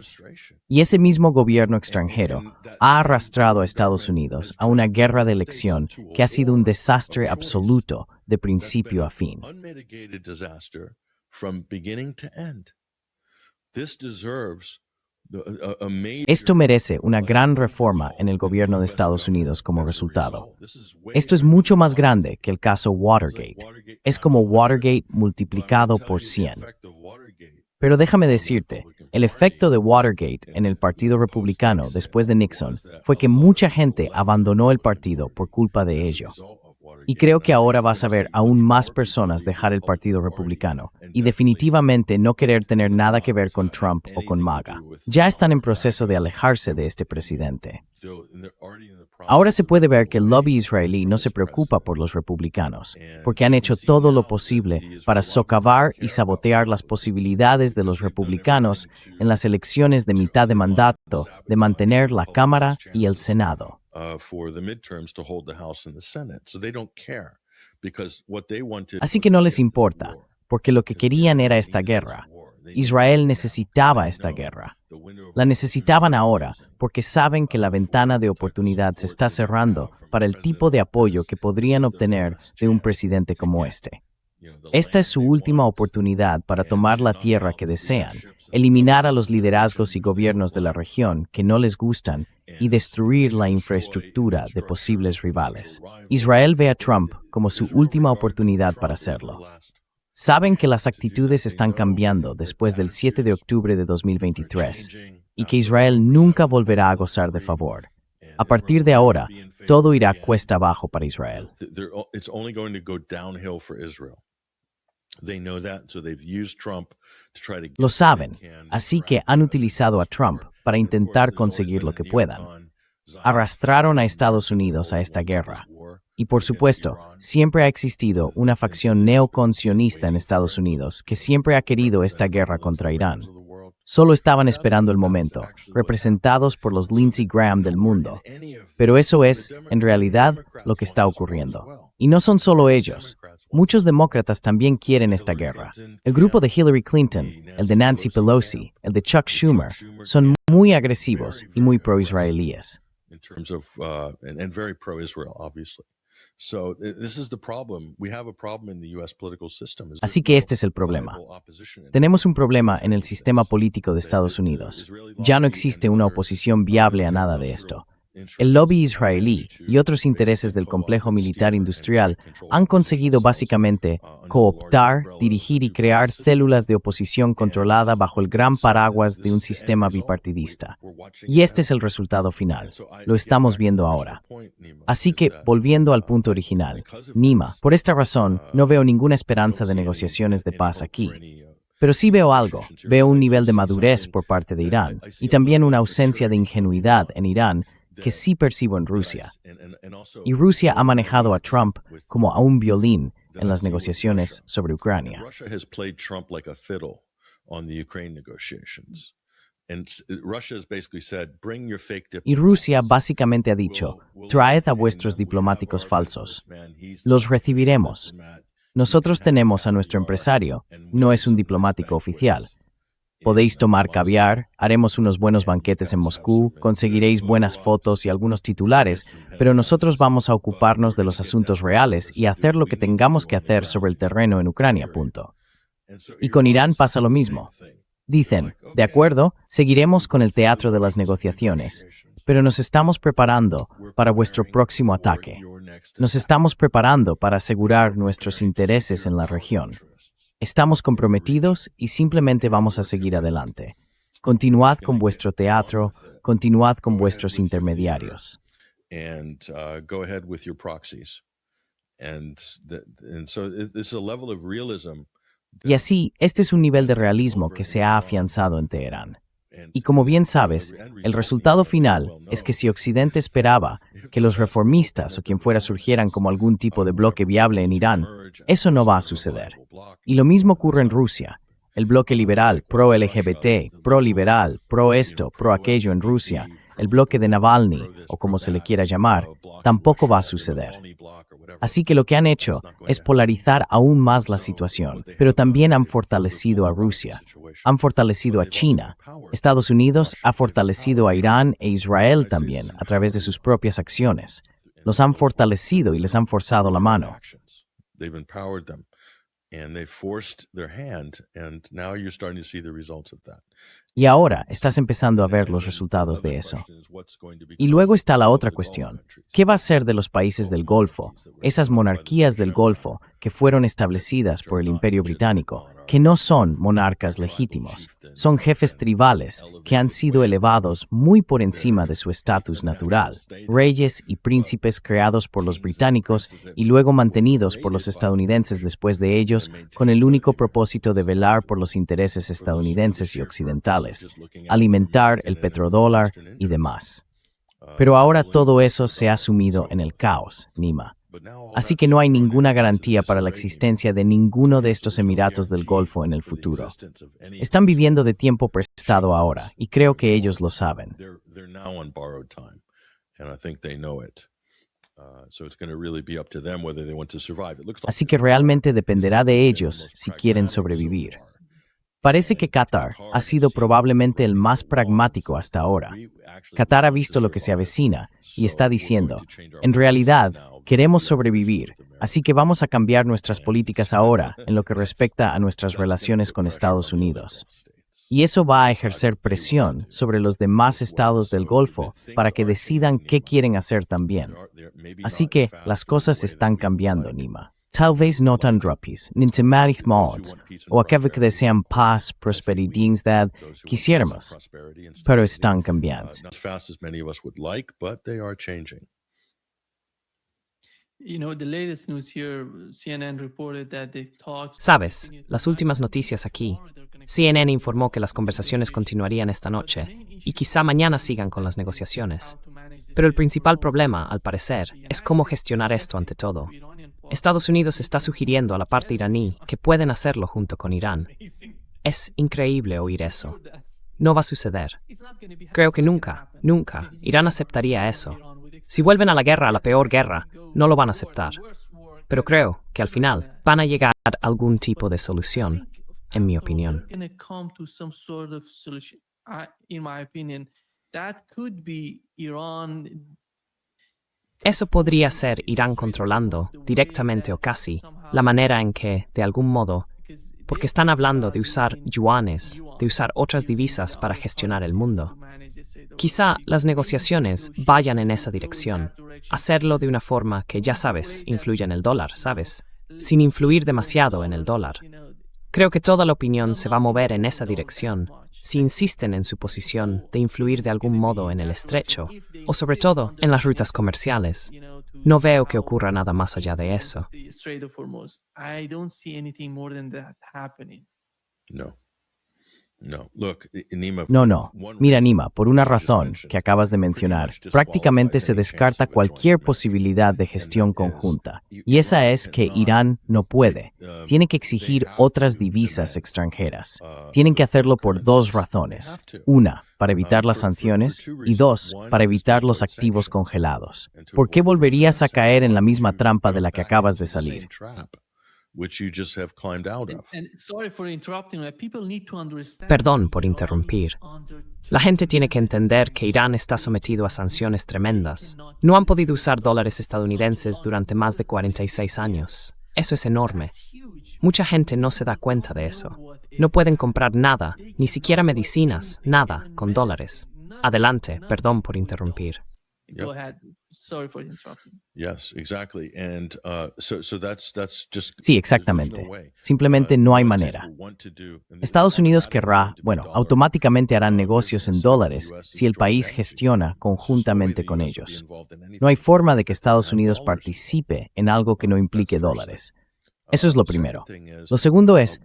Speaker 4: Y ese mismo gobierno extranjero ha arrastrado a Estados Unidos a una guerra de elección que ha sido un desastre absoluto de principio a fin. Esto merece una gran reforma en el gobierno de Estados Unidos como resultado. Esto es mucho más grande que el caso Watergate. Es como Watergate multiplicado por 100. Pero déjame decirte, el efecto de Watergate en el Partido Republicano después de Nixon fue que mucha gente abandonó el partido por culpa de ello. Y creo que ahora vas a ver aún más personas dejar el Partido Republicano y definitivamente no querer tener nada que ver con Trump o con MAGA. Ya están en proceso de alejarse de este presidente. Ahora se puede ver que el lobby israelí no se preocupa por los republicanos, porque han hecho todo lo posible para socavar y sabotear las posibilidades de los republicanos en las elecciones de mitad de mandato de mantener la Cámara y el Senado. Así que no les importa, porque lo que querían era esta guerra. Israel necesitaba esta guerra. La necesitaban ahora porque saben que la ventana de oportunidad se está cerrando para el tipo de apoyo que podrían obtener de un presidente como este. Esta es su última oportunidad para tomar la tierra que desean, eliminar a los liderazgos y gobiernos de la región que no les gustan y destruir la infraestructura de posibles rivales. Israel ve a Trump como su última oportunidad para hacerlo. Saben que las actitudes están cambiando después del 7 de octubre de 2023 y que Israel nunca volverá a gozar de favor. A partir de ahora, todo irá cuesta abajo para Israel.
Speaker 3: They know that, so they've used Trump to try to
Speaker 4: Lo
Speaker 3: get
Speaker 4: saben, así que han utilizado a Trump para intentar conseguir lo que puedan. Arrastraron a Estados Unidos a esta guerra. Y por supuesto, siempre ha existido una facción neoconcionista en Estados Unidos que siempre ha querido esta guerra contra Irán. Solo estaban esperando el momento, representados por los Lindsey Graham del mundo. Pero eso es, en realidad, lo que está ocurriendo. Y no son solo ellos. Muchos demócratas también quieren esta guerra. El grupo de Hillary Clinton, el de Nancy Pelosi, el de Chuck Schumer, son muy agresivos y muy pro-israelíes.
Speaker 3: in terms of and very pro-Israel, obviously. So this is the problem. We have a problem in the U.S. political system.
Speaker 4: Así que este es el problema. Tenemos un problema en el sistema político de Estados Unidos. Ya no existe una oposición viable a nada de esto. El lobby israelí y otros intereses del complejo militar industrial han conseguido básicamente cooptar, dirigir y crear células de oposición controlada bajo el gran paraguas de un sistema bipartidista. Y este es el resultado final. Lo estamos viendo ahora. Así que, volviendo al punto original, Nima, por esta razón, no veo ninguna esperanza de negociaciones de paz aquí. Pero sí veo algo. Veo un nivel de madurez por parte de Irán y también una ausencia de ingenuidad en Irán que sí percibo en Rusia. Y Rusia ha manejado a Trump como a un violín en las negociaciones sobre Ucrania.
Speaker 3: Russia has played Trump like a fiddle on the Ukraine negotiations. And Russia has basically said, bring your fake
Speaker 4: Y Rusia básicamente ha dicho, traed a vuestros diplomáticos falsos. Los recibiremos. Nosotros tenemos a nuestro empresario, no es un diplomático oficial. Podéis tomar caviar, haremos unos buenos banquetes en Moscú, conseguiréis buenas fotos y algunos titulares, pero nosotros vamos a ocuparnos de los asuntos reales y hacer lo que tengamos que hacer sobre el terreno en Ucrania, punto. Y con Irán pasa lo mismo. Dicen, de acuerdo, seguiremos con el teatro de las negociaciones, pero nos estamos preparando para vuestro próximo ataque. Nos estamos preparando para asegurar nuestros intereses en la región. Estamos comprometidos y simplemente vamos a seguir adelante. Continuad con vuestro teatro, continuad con vuestros intermediarios.
Speaker 3: And go ahead with your proxies. And so this is a level of realism.
Speaker 4: Y así, este es un nivel de realismo que se ha afianzado en Teherán. Y como bien sabes, el resultado final es que si Occidente esperaba que los reformistas o quien fuera surgieran como algún tipo de bloque viable en Irán, eso no va a suceder. Y lo mismo ocurre en Rusia. El bloque liberal, pro-LGBT, pro-liberal, pro-esto, pro-aquello en Rusia, el bloque de Navalny, o como se le quiera llamar, tampoco va a suceder. Así que lo que han hecho es polarizar aún más la situación, pero también han fortalecido a Rusia, han fortalecido a China. Estados Unidos ha fortalecido a Irán e Israel también a través de sus propias acciones. Los han fortalecido y les han forzado la mano. Y ahora estás empezando a ver los resultados de eso. Y luego está la otra cuestión. ¿Qué va a ser de los países del Golfo, esas monarquías del Golfo que fueron establecidas por el Imperio Británico, que no son monarcas legítimos? Son jefes tribales que han sido elevados muy por encima de su estatus natural, reyes y príncipes creados por los británicos y luego mantenidos por los estadounidenses después de ellos con el único propósito de velar por los intereses estadounidenses y occidentales, alimentar el petrodólar y demás. Pero ahora todo eso se ha sumido en el caos, Nima. Así que no hay ninguna garantía para la existencia de ninguno de estos Emiratos del Golfo en el futuro. Están viviendo de tiempo prestado ahora, y creo que ellos lo saben. Así que realmente dependerá de ellos si quieren sobrevivir. Parece que Qatar ha sido probablemente el más pragmático hasta ahora. Qatar ha visto lo que se avecina y está diciendo, en realidad, queremos sobrevivir, así que vamos a cambiar nuestras políticas ahora en lo que respecta a nuestras relaciones con Estados Unidos. Y eso va a ejercer presión sobre los demás estados del Golfo para que decidan qué quieren hacer también. Así que las cosas están cambiando, Nima. Talvez no tan rápido, ni temerith mods, o aquello que desean paz, prosperidad, quisiéramos, pero están cambiando.
Speaker 2: Sabes, las últimas noticias aquí. CNN informó que las conversaciones continuarían esta noche y quizá mañana sigan con las negociaciones. Pero el principal problema, al parecer, es cómo gestionar esto ante todo. Estados Unidos está sugiriendo a la parte iraní que pueden hacerlo junto con Irán. Es increíble oír eso. No va a suceder. Creo que nunca, Irán aceptaría eso. Si vuelven a la peor guerra, no lo van a aceptar. Pero creo que al final van a llegar a algún tipo de solución, en mi opinión. Eso podría ser Irán controlando, directamente o casi, la manera en que, de algún modo, porque están hablando de usar yuanes, de usar otras divisas para gestionar el mundo. Quizá las negociaciones vayan en esa dirección, hacerlo de una forma que, ya sabes, influya en el dólar, ¿sabes? Sin influir demasiado en el dólar. Creo que toda la opinión se va a mover en esa dirección, si insisten en su posición de influir de algún modo en el estrecho, o sobre todo en las rutas comerciales. No veo que ocurra nada más allá de eso.
Speaker 3: No. Look, Nima,
Speaker 4: No. Mira, Nima, por una razón que acabas de mencionar, prácticamente se descarta cualquier posibilidad de gestión conjunta. Y esa es que Irán no puede. Tiene que exigir otras divisas extranjeras. Tienen que hacerlo por dos razones. Una, para evitar las sanciones, y dos, para evitar los activos congelados. ¿Por qué volverías a caer en la misma trampa de la que acabas de salir?
Speaker 2: Perdón por interrumpir. La gente tiene que entender que Irán está sometido a sanciones tremendas. No han podido usar dólares estadounidenses durante más de 46 años. Eso es enorme. Mucha gente no se da cuenta de eso. No pueden comprar nada, ni siquiera medicinas, nada, con dólares. Adelante, perdón por interrumpir.
Speaker 1: Go ahead. Sorry for interrupting.
Speaker 3: Yes, exactly. And so that's just
Speaker 4: Sí, exactamente. Simplemente no hay manera. Estados Unidos querrá, automáticamente harán negocios en dólares si el país gestiona conjuntamente con ellos. No hay forma de que Estados Unidos participe en algo que no implique dólares. Eso es lo primero. Lo segundo es,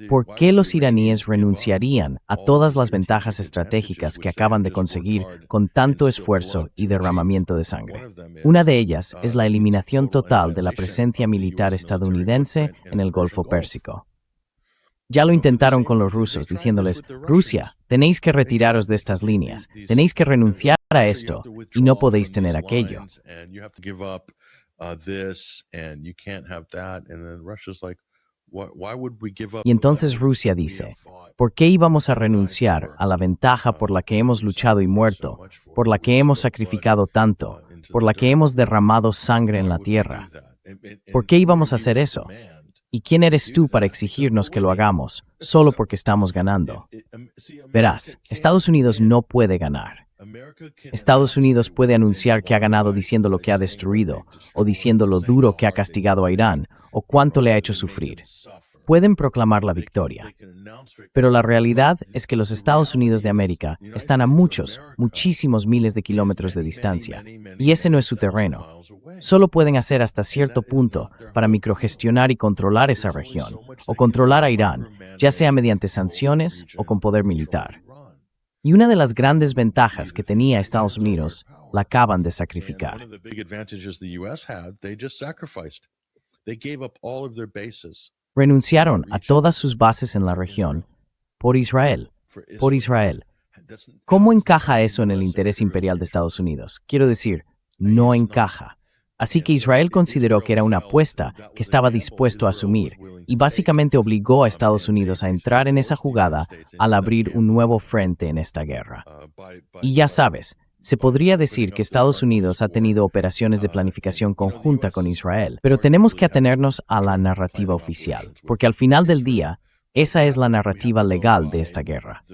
Speaker 4: ¿por qué los iraníes renunciarían a todas las ventajas estratégicas que acaban de conseguir con tanto esfuerzo y derramamiento de sangre? Una de ellas es la eliminación total de la presencia militar estadounidense en el Golfo Pérsico. Ya lo intentaron con los rusos, diciéndoles, Rusia, tenéis que retiraros de estas líneas, tenéis que renunciar a esto, y no podéis tener aquello. Y entonces Rusia dice, ¿por qué íbamos a renunciar a la ventaja por la que hemos luchado y muerto, por la que hemos sacrificado tanto, por la que hemos derramado sangre en la tierra? ¿Por qué íbamos a hacer eso? ¿Y quién eres tú para exigirnos que lo hagamos, solo porque estamos ganando? Verás, Estados Unidos no puede ganar. Estados Unidos puede anunciar que ha ganado diciendo lo que ha destruido, o diciendo lo duro que ha castigado a Irán, o cuánto le ha hecho sufrir. Pueden proclamar la victoria. Pero la realidad es que los Estados Unidos de América están a muchísimos miles de kilómetros de distancia, y ese no es su terreno. Solo pueden hacer hasta cierto punto para microgestionar y controlar esa región, o controlar a Irán, ya sea mediante sanciones o con poder militar. Y una de las grandes ventajas que tenía Estados Unidos la acaban de sacrificar. Renunciaron a todas sus bases en la región por Israel. ¿Cómo encaja eso en el interés imperial de Estados Unidos? Quiero decir, no encaja. Así que Israel consideró que era una apuesta que estaba dispuesto a asumir y básicamente obligó a Estados Unidos a entrar en esa jugada al abrir un nuevo frente en esta guerra. Y ya sabes, se podría decir que Estados Unidos ha tenido operaciones de planificación conjunta con Israel, pero tenemos que atenernos a la narrativa oficial, porque al final del día, esa es la narrativa legal de esta guerra.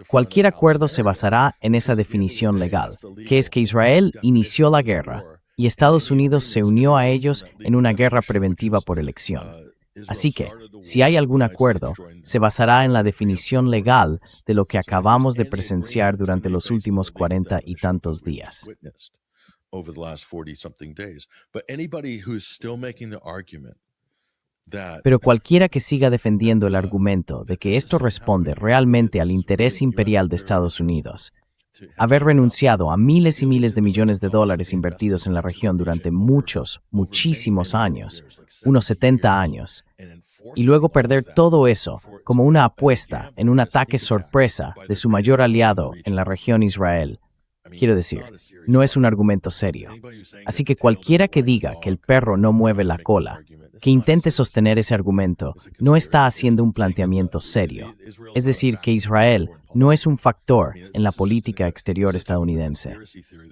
Speaker 4: Cualquier acuerdo se basará en esa definición legal, que es que Israel inició la guerra y Estados Unidos se unió a ellos en una guerra preventiva por elección. Así que, si hay algún acuerdo, se basará en la definición legal de lo que acabamos de presenciar durante los últimos 40 y tantos días.
Speaker 3: over the last 40 something days. But anybody who's still making the argument that
Speaker 4: Pero cualquiera que siga defendiendo el argumento de que esto responde realmente al interés imperial de Estados Unidos, haber renunciado a miles y miles de millones de dólares invertidos en la región durante muchísimos años, unos 70 años, y luego perder todo eso como una apuesta en un ataque sorpresa de su mayor aliado en la región, Israel. Quiero decir, no es un argumento serio. Así que cualquiera que diga que el perro no mueve la cola, que intente sostener ese argumento, no está haciendo un planteamiento serio. Es decir, que Israel no es un factor en la política exterior estadounidense.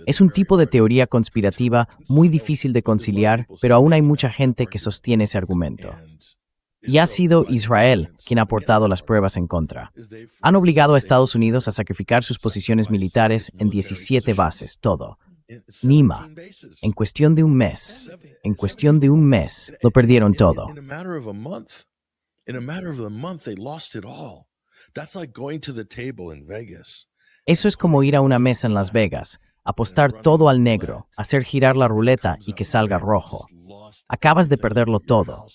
Speaker 4: Es un tipo de teoría conspirativa muy difícil de conciliar, pero aún hay mucha gente que sostiene ese argumento. Y ha sido Israel quien ha aportado las pruebas en contra. Han obligado a Estados Unidos a sacrificar sus posiciones militares en 17 bases, todo. Nima, en cuestión de un mes, lo perdieron todo.
Speaker 3: In a matter of a month, they lost it all. That's like going to the table in Vegas.
Speaker 4: Eso es como ir a una mesa en Las Vegas, apostar todo al negro, hacer girar la ruleta y que salga rojo. Acabas de perderlo todo.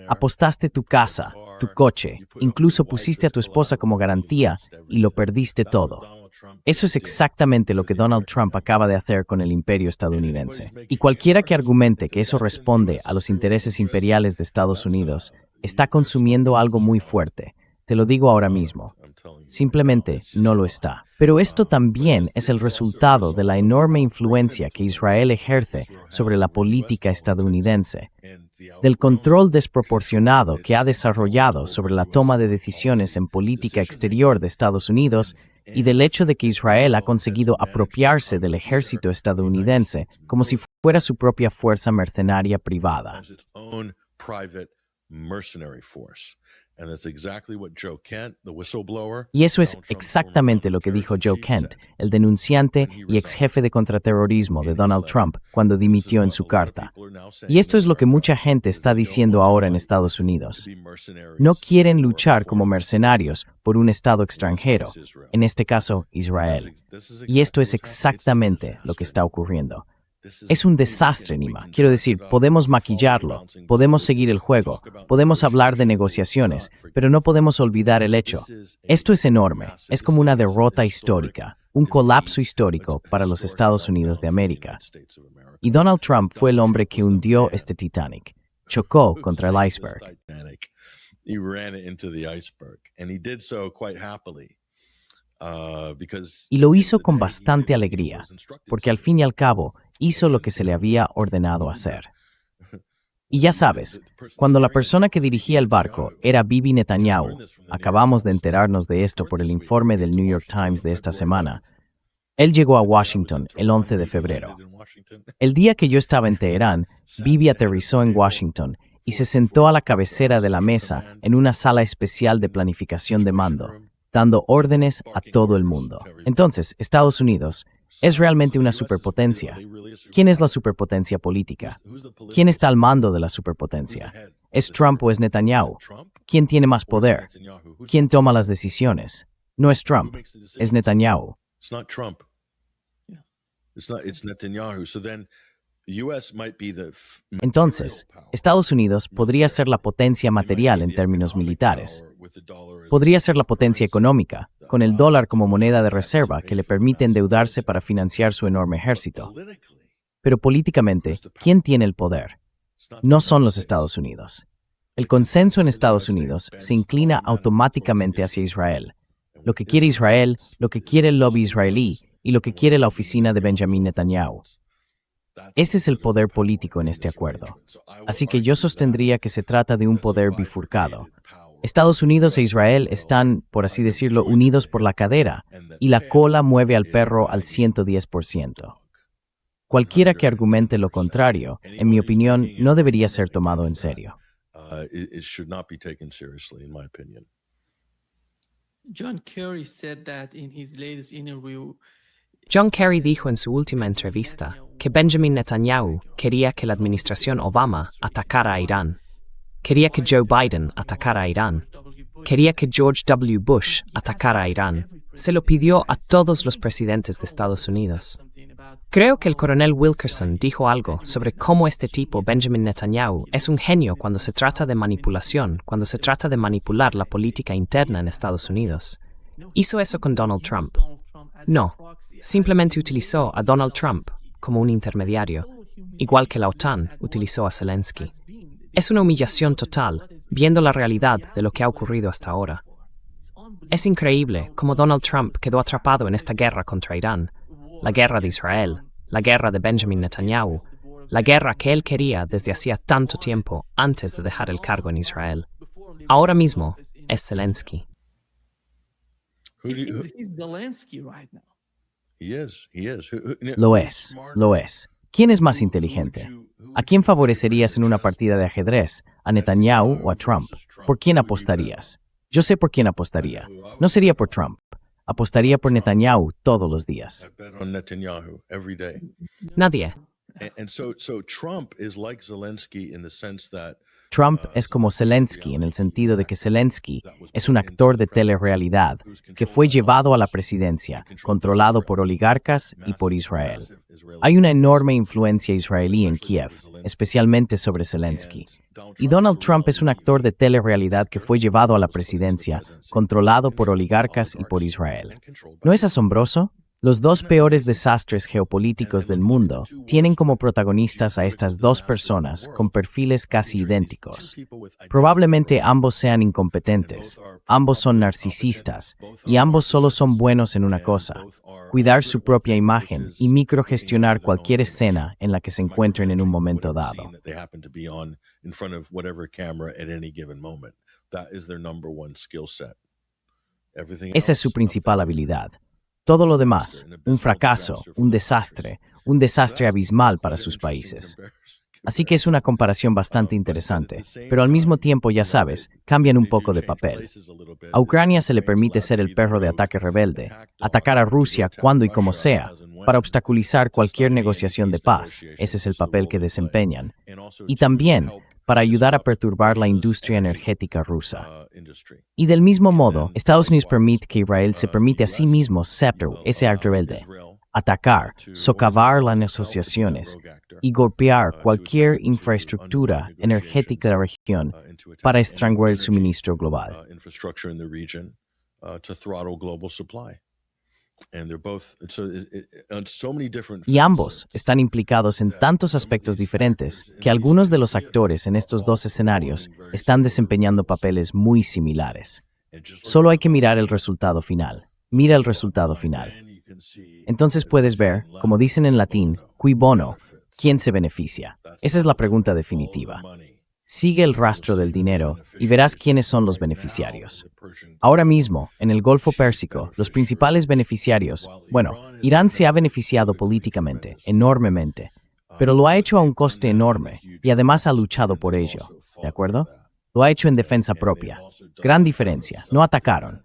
Speaker 4: Apostaste tu casa, tu coche, incluso pusiste a tu esposa como garantía y lo perdiste todo. Eso es exactamente lo que Donald Trump acaba de hacer con el imperio estadounidense. Y cualquiera que argumente que eso responde a los intereses imperiales de Estados Unidos está consumiendo algo muy fuerte. Te lo digo ahora mismo. Simplemente no lo está. Pero esto también es el resultado de la enorme influencia que Israel ejerce sobre la política estadounidense, del control desproporcionado que ha desarrollado sobre la toma de decisiones en política exterior de Estados Unidos y del hecho de que Israel ha conseguido apropiarse del ejército estadounidense como si fuera su propia fuerza mercenaria privada. Y eso es exactamente lo que dijo Joe Kent, el denunciante y ex jefe de contraterrorismo de Donald Trump, cuando dimitió en su carta. Y esto es lo que mucha gente está diciendo ahora en Estados Unidos. No quieren luchar como mercenarios por un Estado extranjero, en este caso Israel. Y esto es exactamente lo que está ocurriendo. Es un desastre, Nima. Quiero decir, podemos maquillarlo, podemos seguir el juego, podemos hablar de negociaciones, pero no podemos olvidar el hecho. Esto es enorme, es como una derrota histórica, un colapso histórico para los Estados Unidos de América. Y Donald Trump fue el hombre que hundió este Titanic, chocó contra el iceberg. Y lo hizo con bastante alegría, porque al fin y al cabo hizo lo que se le había ordenado hacer. Y ya sabes, cuando la persona que dirigía el barco era Bibi Netanyahu, acabamos de enterarnos de esto por el informe del New York Times de esta semana, él llegó a Washington el 11 de febrero. El día que yo estaba en Teherán, Bibi aterrizó en Washington y se sentó a la cabecera de la mesa en una sala especial de planificación de mando, dando órdenes a todo el mundo. Entonces, Estados Unidos es realmente una superpotencia. ¿Quién es la superpotencia política? ¿Quién está al mando de la superpotencia? ¿Es Trump o es Netanyahu? ¿Quién tiene más poder? ¿Quién toma las decisiones? No es Trump, es Netanyahu. Entonces, Estados Unidos podría ser la potencia material en términos militares. Podría ser la potencia económica, con el dólar como moneda de reserva que le permite endeudarse para financiar su enorme ejército. Pero políticamente, ¿quién tiene el poder? No son los Estados Unidos. El consenso en Estados Unidos se inclina automáticamente hacia Israel. Lo que quiere Israel, lo que quiere el lobby israelí y lo que quiere la oficina de Benjamin Netanyahu. Ese es el poder político en este acuerdo. Así que yo sostendría que se trata de un poder bifurcado. Estados Unidos e Israel están, por así decirlo, unidos por la cadera, y la cola mueve al perro al 110%. Cualquiera que argumente lo contrario, en mi opinión, no debería ser tomado en serio.
Speaker 1: John Kerry said that in his latest interview.
Speaker 2: John Kerry dijo en su última entrevista que Benjamin Netanyahu quería que la administración Obama atacara a Irán. Quería que Joe Biden atacara a Irán. Quería que George W. Bush atacara a Irán. Se lo pidió a todos los presidentes de Estados Unidos. Creo que el coronel Wilkerson dijo algo sobre cómo este tipo, Benjamin Netanyahu, es un genio cuando se trata de manipulación, cuando se trata de manipular la política interna en Estados Unidos. ¿Hizo eso con Donald Trump? No, simplemente utilizó a Donald Trump como un intermediario, igual que la OTAN utilizó a Zelensky. Es una humillación total, viendo la realidad de lo que ha ocurrido hasta ahora. Es increíble cómo Donald Trump quedó atrapado en esta guerra contra Irán, la guerra de Israel, la guerra de Benjamin Netanyahu, la guerra que él quería desde hacía tanto tiempo antes de dejar el cargo en Israel. Ahora mismo es Zelensky.
Speaker 1: He's Zelensky right now.
Speaker 3: He is.
Speaker 4: Lo es. ¿Quién es más inteligente? ¿A quién favorecerías en una partida de ajedrez? ¿A Netanyahu o a Trump? ¿Por quién apostarías? Yo sé por quién apostaría. No sería por Trump. Apostaría por Netanyahu todos los días.
Speaker 3: I bet on Netanyahu every day.
Speaker 2: Nadie.
Speaker 3: And so Trump is like Zelensky in the sense that
Speaker 4: Trump es como Zelensky en el sentido de que Zelensky es un actor de telerrealidad que fue llevado a la presidencia, controlado por oligarcas y por Israel. Hay una enorme influencia israelí en Kiev, especialmente sobre Zelensky. Y Donald Trump es un actor de telerrealidad que fue llevado a la presidencia, controlado por oligarcas y por Israel. ¿No es asombroso? Los dos peores desastres geopolíticos del mundo tienen como protagonistas a estas dos personas con perfiles casi idénticos. Probablemente ambos sean incompetentes, ambos son narcisistas y ambos solo son buenos en una cosa: cuidar su propia imagen y microgestionar cualquier escena en la que se encuentren en un momento dado. Esa es su principal habilidad. Todo lo demás, un fracaso, un desastre abismal para sus países. Así que es una comparación bastante interesante, pero al mismo tiempo, ya sabes, cambian un poco de papel. A Ucrania se le permite ser el perro de ataque rebelde, atacar a Rusia cuando y como sea, para obstaculizar cualquier negociación de paz. Ese es el papel que desempeñan. Y también para ayudar a perturbar la industria energética rusa. Y del mismo modo, Estados Unidos permite que Israel se permite a sí mismo ser ese acto rebelde, atacar, socavar las negociaciones y golpear cualquier infraestructura energética de la región para estrangular el suministro global. Y ambos están implicados en tantos aspectos diferentes que algunos de los actores en estos dos escenarios están desempeñando papeles muy similares. Solo hay que mirar el resultado final. Mira el resultado final. Entonces puedes ver, como dicen en latín, cui bono, ¿quién se beneficia? Esa es la pregunta definitiva. Sigue el rastro del dinero y verás quiénes son los beneficiarios. Ahora mismo, en el Golfo Pérsico, los principales beneficiarios, Irán se ha beneficiado políticamente, enormemente, pero lo ha hecho a un coste enorme y además ha luchado por ello, ¿de acuerdo? Lo ha hecho en defensa propia. Gran diferencia, no atacaron.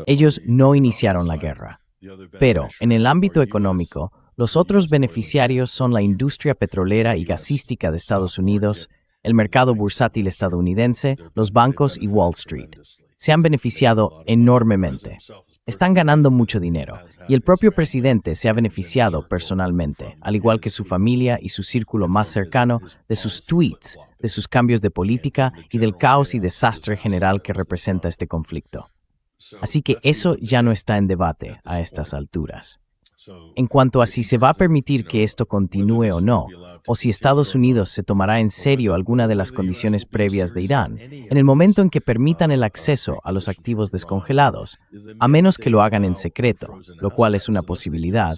Speaker 4: Ellos no iniciaron la guerra. Pero, en el ámbito económico, los otros beneficiarios son la industria petrolera y gasística de Estados Unidos, el mercado bursátil estadounidense, los bancos y Wall Street. Se han beneficiado enormemente. Están ganando mucho dinero, y el propio presidente se ha beneficiado personalmente, al igual que su familia y su círculo más cercano, de sus tweets, de sus cambios de política y del caos y desastre general que representa este conflicto. Así que eso ya no está en debate a estas alturas. En cuanto a si se va a permitir que esto continúe o no, o si Estados Unidos se tomará en serio alguna de las condiciones previas de Irán, en el momento en que permitan el acceso a los activos descongelados, a menos que lo hagan en secreto, lo cual es una posibilidad,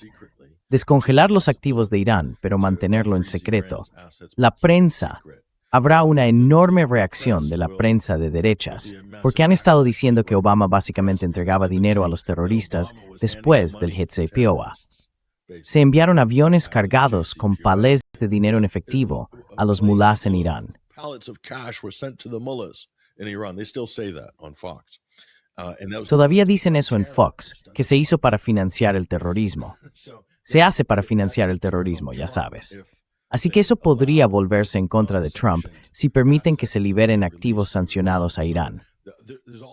Speaker 4: descongelar los activos de Irán, pero mantenerlo en secreto, la prensa, habrá una enorme reacción de la prensa de derechas, porque han estado diciendo que Obama básicamente entregaba dinero a los terroristas después del JCPOA. Se enviaron aviones cargados con palés de dinero en efectivo a los mulás en Irán. Todavía dicen eso en Fox, que se hizo para financiar el terrorismo. Se hace para financiar el terrorismo, ya sabes. Así que eso podría volverse en contra de Trump si permiten que se liberen activos sancionados a Irán.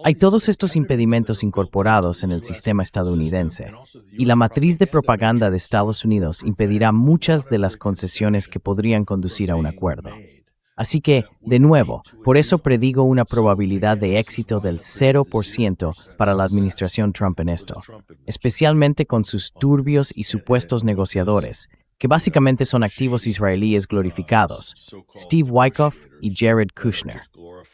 Speaker 4: Hay todos estos impedimentos incorporados en el sistema estadounidense, y la matriz de propaganda de Estados Unidos impedirá muchas de las concesiones que podrían conducir a un acuerdo. Así que, de nuevo, por eso predigo una probabilidad de éxito del 0% para la administración Trump en esto, especialmente con sus turbios y supuestos negociadores, que básicamente son activos israelíes glorificados, Steve Witkoff y Jared Kushner.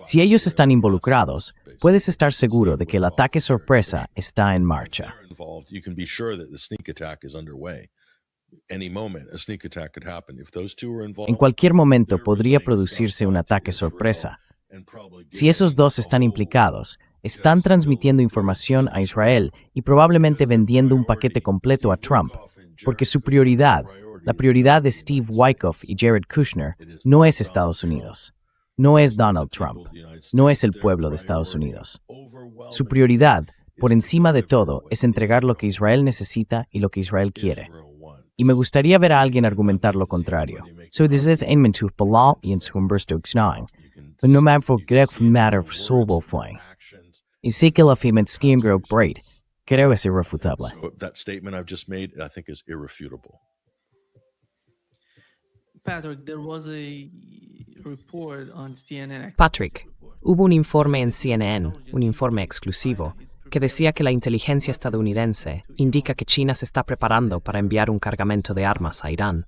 Speaker 4: Si ellos están involucrados, puedes estar seguro de que el ataque sorpresa está en marcha. En cualquier momento podría producirse un ataque sorpresa. Si esos dos están implicados, están transmitiendo información a Israel y probablemente vendiendo un paquete completo a Trump, porque su prioridad, la prioridad de Steve Witkoff y Jared Kushner, no es Estados Unidos, no es Donald Trump, no es el pueblo de Estados Unidos. Su prioridad, por encima de todo, es entregar lo que Israel necesita y lo que Israel quiere. Y me gustaría ver a alguien argumentar lo contrario. So this is en mentu balal y en su humbersto xnaing. No man for greg from matter for soulbo flying. Y sé que la fiment skiing grow braid. Creo es irrefutable.
Speaker 3: That statement I've just made, I think, is irrefutable.
Speaker 1: Patrick, there was a report on CNN.
Speaker 2: Patrick, hubo un informe en CNN, un informe exclusivo, que decía que la inteligencia estadounidense indica que China se está preparando para enviar un cargamento de armas a Irán.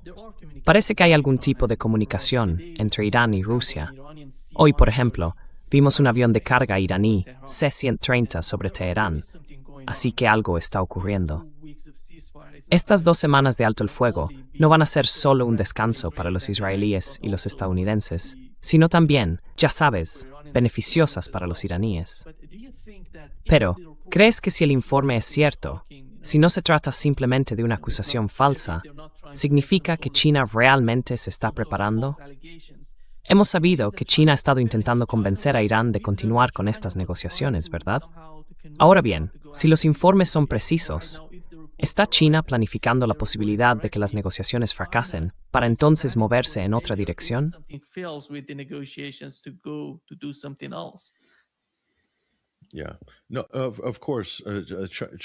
Speaker 2: Parece que hay algún tipo de comunicación entre Irán y Rusia. Hoy, por ejemplo, vimos un avión de carga iraní C-130 sobre Teherán, así que algo está ocurriendo. Estas 2 semanas de alto el fuego no van a ser solo un descanso para los israelíes y los estadounidenses, sino también, ya sabes, beneficiosas para los iraníes. Pero, ¿crees que si el informe es cierto, si no se trata simplemente de una acusación falsa, significa que China realmente se está preparando? Hemos sabido que China ha estado intentando convencer a Irán de continuar con estas negociaciones, ¿verdad? Ahora bien, si los informes son precisos, ¿está China planificando la posibilidad de que las negociaciones fracasen para entonces moverse en otra dirección?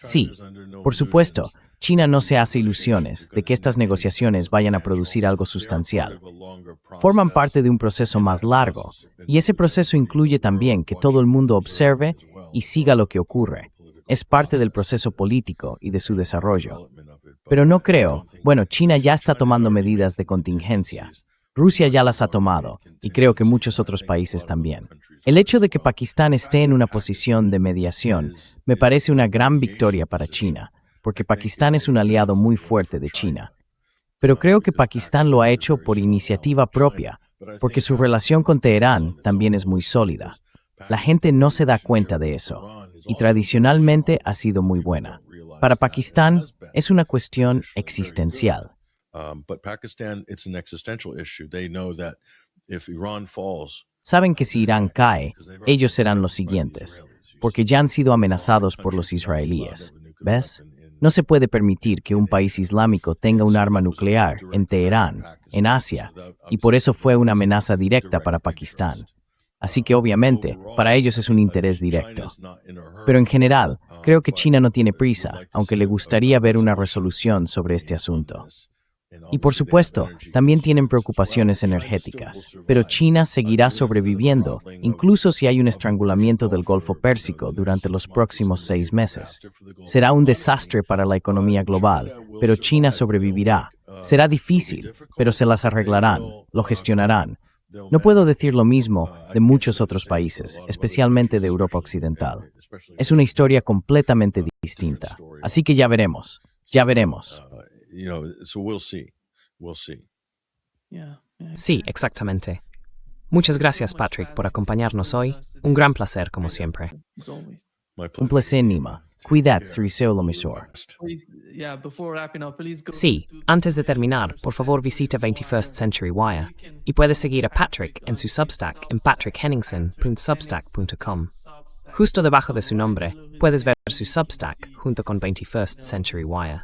Speaker 4: Sí, por supuesto, China no se hace ilusiones de que estas negociaciones vayan a producir algo sustancial. Forman parte de un proceso más largo, y ese proceso incluye también que todo el mundo observe y siga lo que ocurre. Es parte del proceso político y de su desarrollo. Pero no creo, China ya está tomando medidas de contingencia. Rusia ya las ha tomado, y creo que muchos otros países también. El hecho de que Pakistán esté en una posición de mediación me parece una gran victoria para China, porque Pakistán es un aliado muy fuerte de China. Pero creo que Pakistán lo ha hecho por iniciativa propia, porque su relación con Teherán también es muy sólida. La gente no se da cuenta de eso, y tradicionalmente ha sido muy buena. Para Pakistán es una cuestión existencial. Saben que si Irán cae, ellos serán los siguientes, porque ya han sido amenazados por los israelíes. ¿Ves? No se puede permitir que un país islámico tenga un arma nuclear en Teherán, en Asia, y por eso fue una amenaza directa para Pakistán. Así que obviamente, para ellos es un interés directo. Pero en general, creo que China no tiene prisa, aunque le gustaría ver una resolución sobre este asunto. Y por supuesto, también tienen preocupaciones energéticas, pero China seguirá sobreviviendo, incluso si hay un estrangulamiento del Golfo Pérsico durante los próximos 6 meses. Será un desastre para la economía global, pero China sobrevivirá. Será difícil, pero se las arreglarán, lo gestionarán. No puedo decir lo mismo de muchos otros países, especialmente de Europa Occidental. Es una historia completamente distinta. Así que ya veremos.
Speaker 2: Sí, exactamente. Muchas gracias, Patrick, por acompañarnos hoy. Un gran placer, como siempre.
Speaker 4: Un placer, Nima. Cuidad, Sriseo Lomisor.
Speaker 2: Sí, antes de terminar, por favor visita 21st Century Wire y puedes seguir a Patrick en su Substack en patrickhenningsen.substack.com. Justo debajo de su nombre, puedes ver su Substack junto con 21st Century Wire.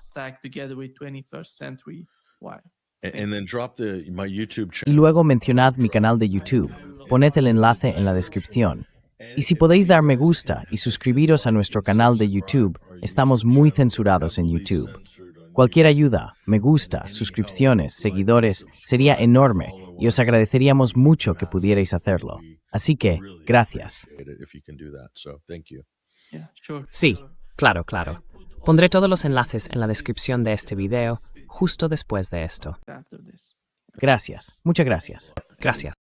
Speaker 4: Y luego mencionad mi canal de YouTube. Poned el enlace en la descripción. Y si podéis dar me gusta y suscribiros a nuestro canal de YouTube, estamos muy censurados en YouTube. Cualquier ayuda, me gusta, suscripciones, seguidores, sería enorme y os agradeceríamos mucho que pudierais hacerlo. Así que, gracias.
Speaker 1: Yeah, sure.
Speaker 2: Sí, claro, claro. Pondré todos los enlaces en la descripción de este video justo después de esto.
Speaker 1: After this.
Speaker 4: Gracias. Muchas gracias.
Speaker 2: Gracias.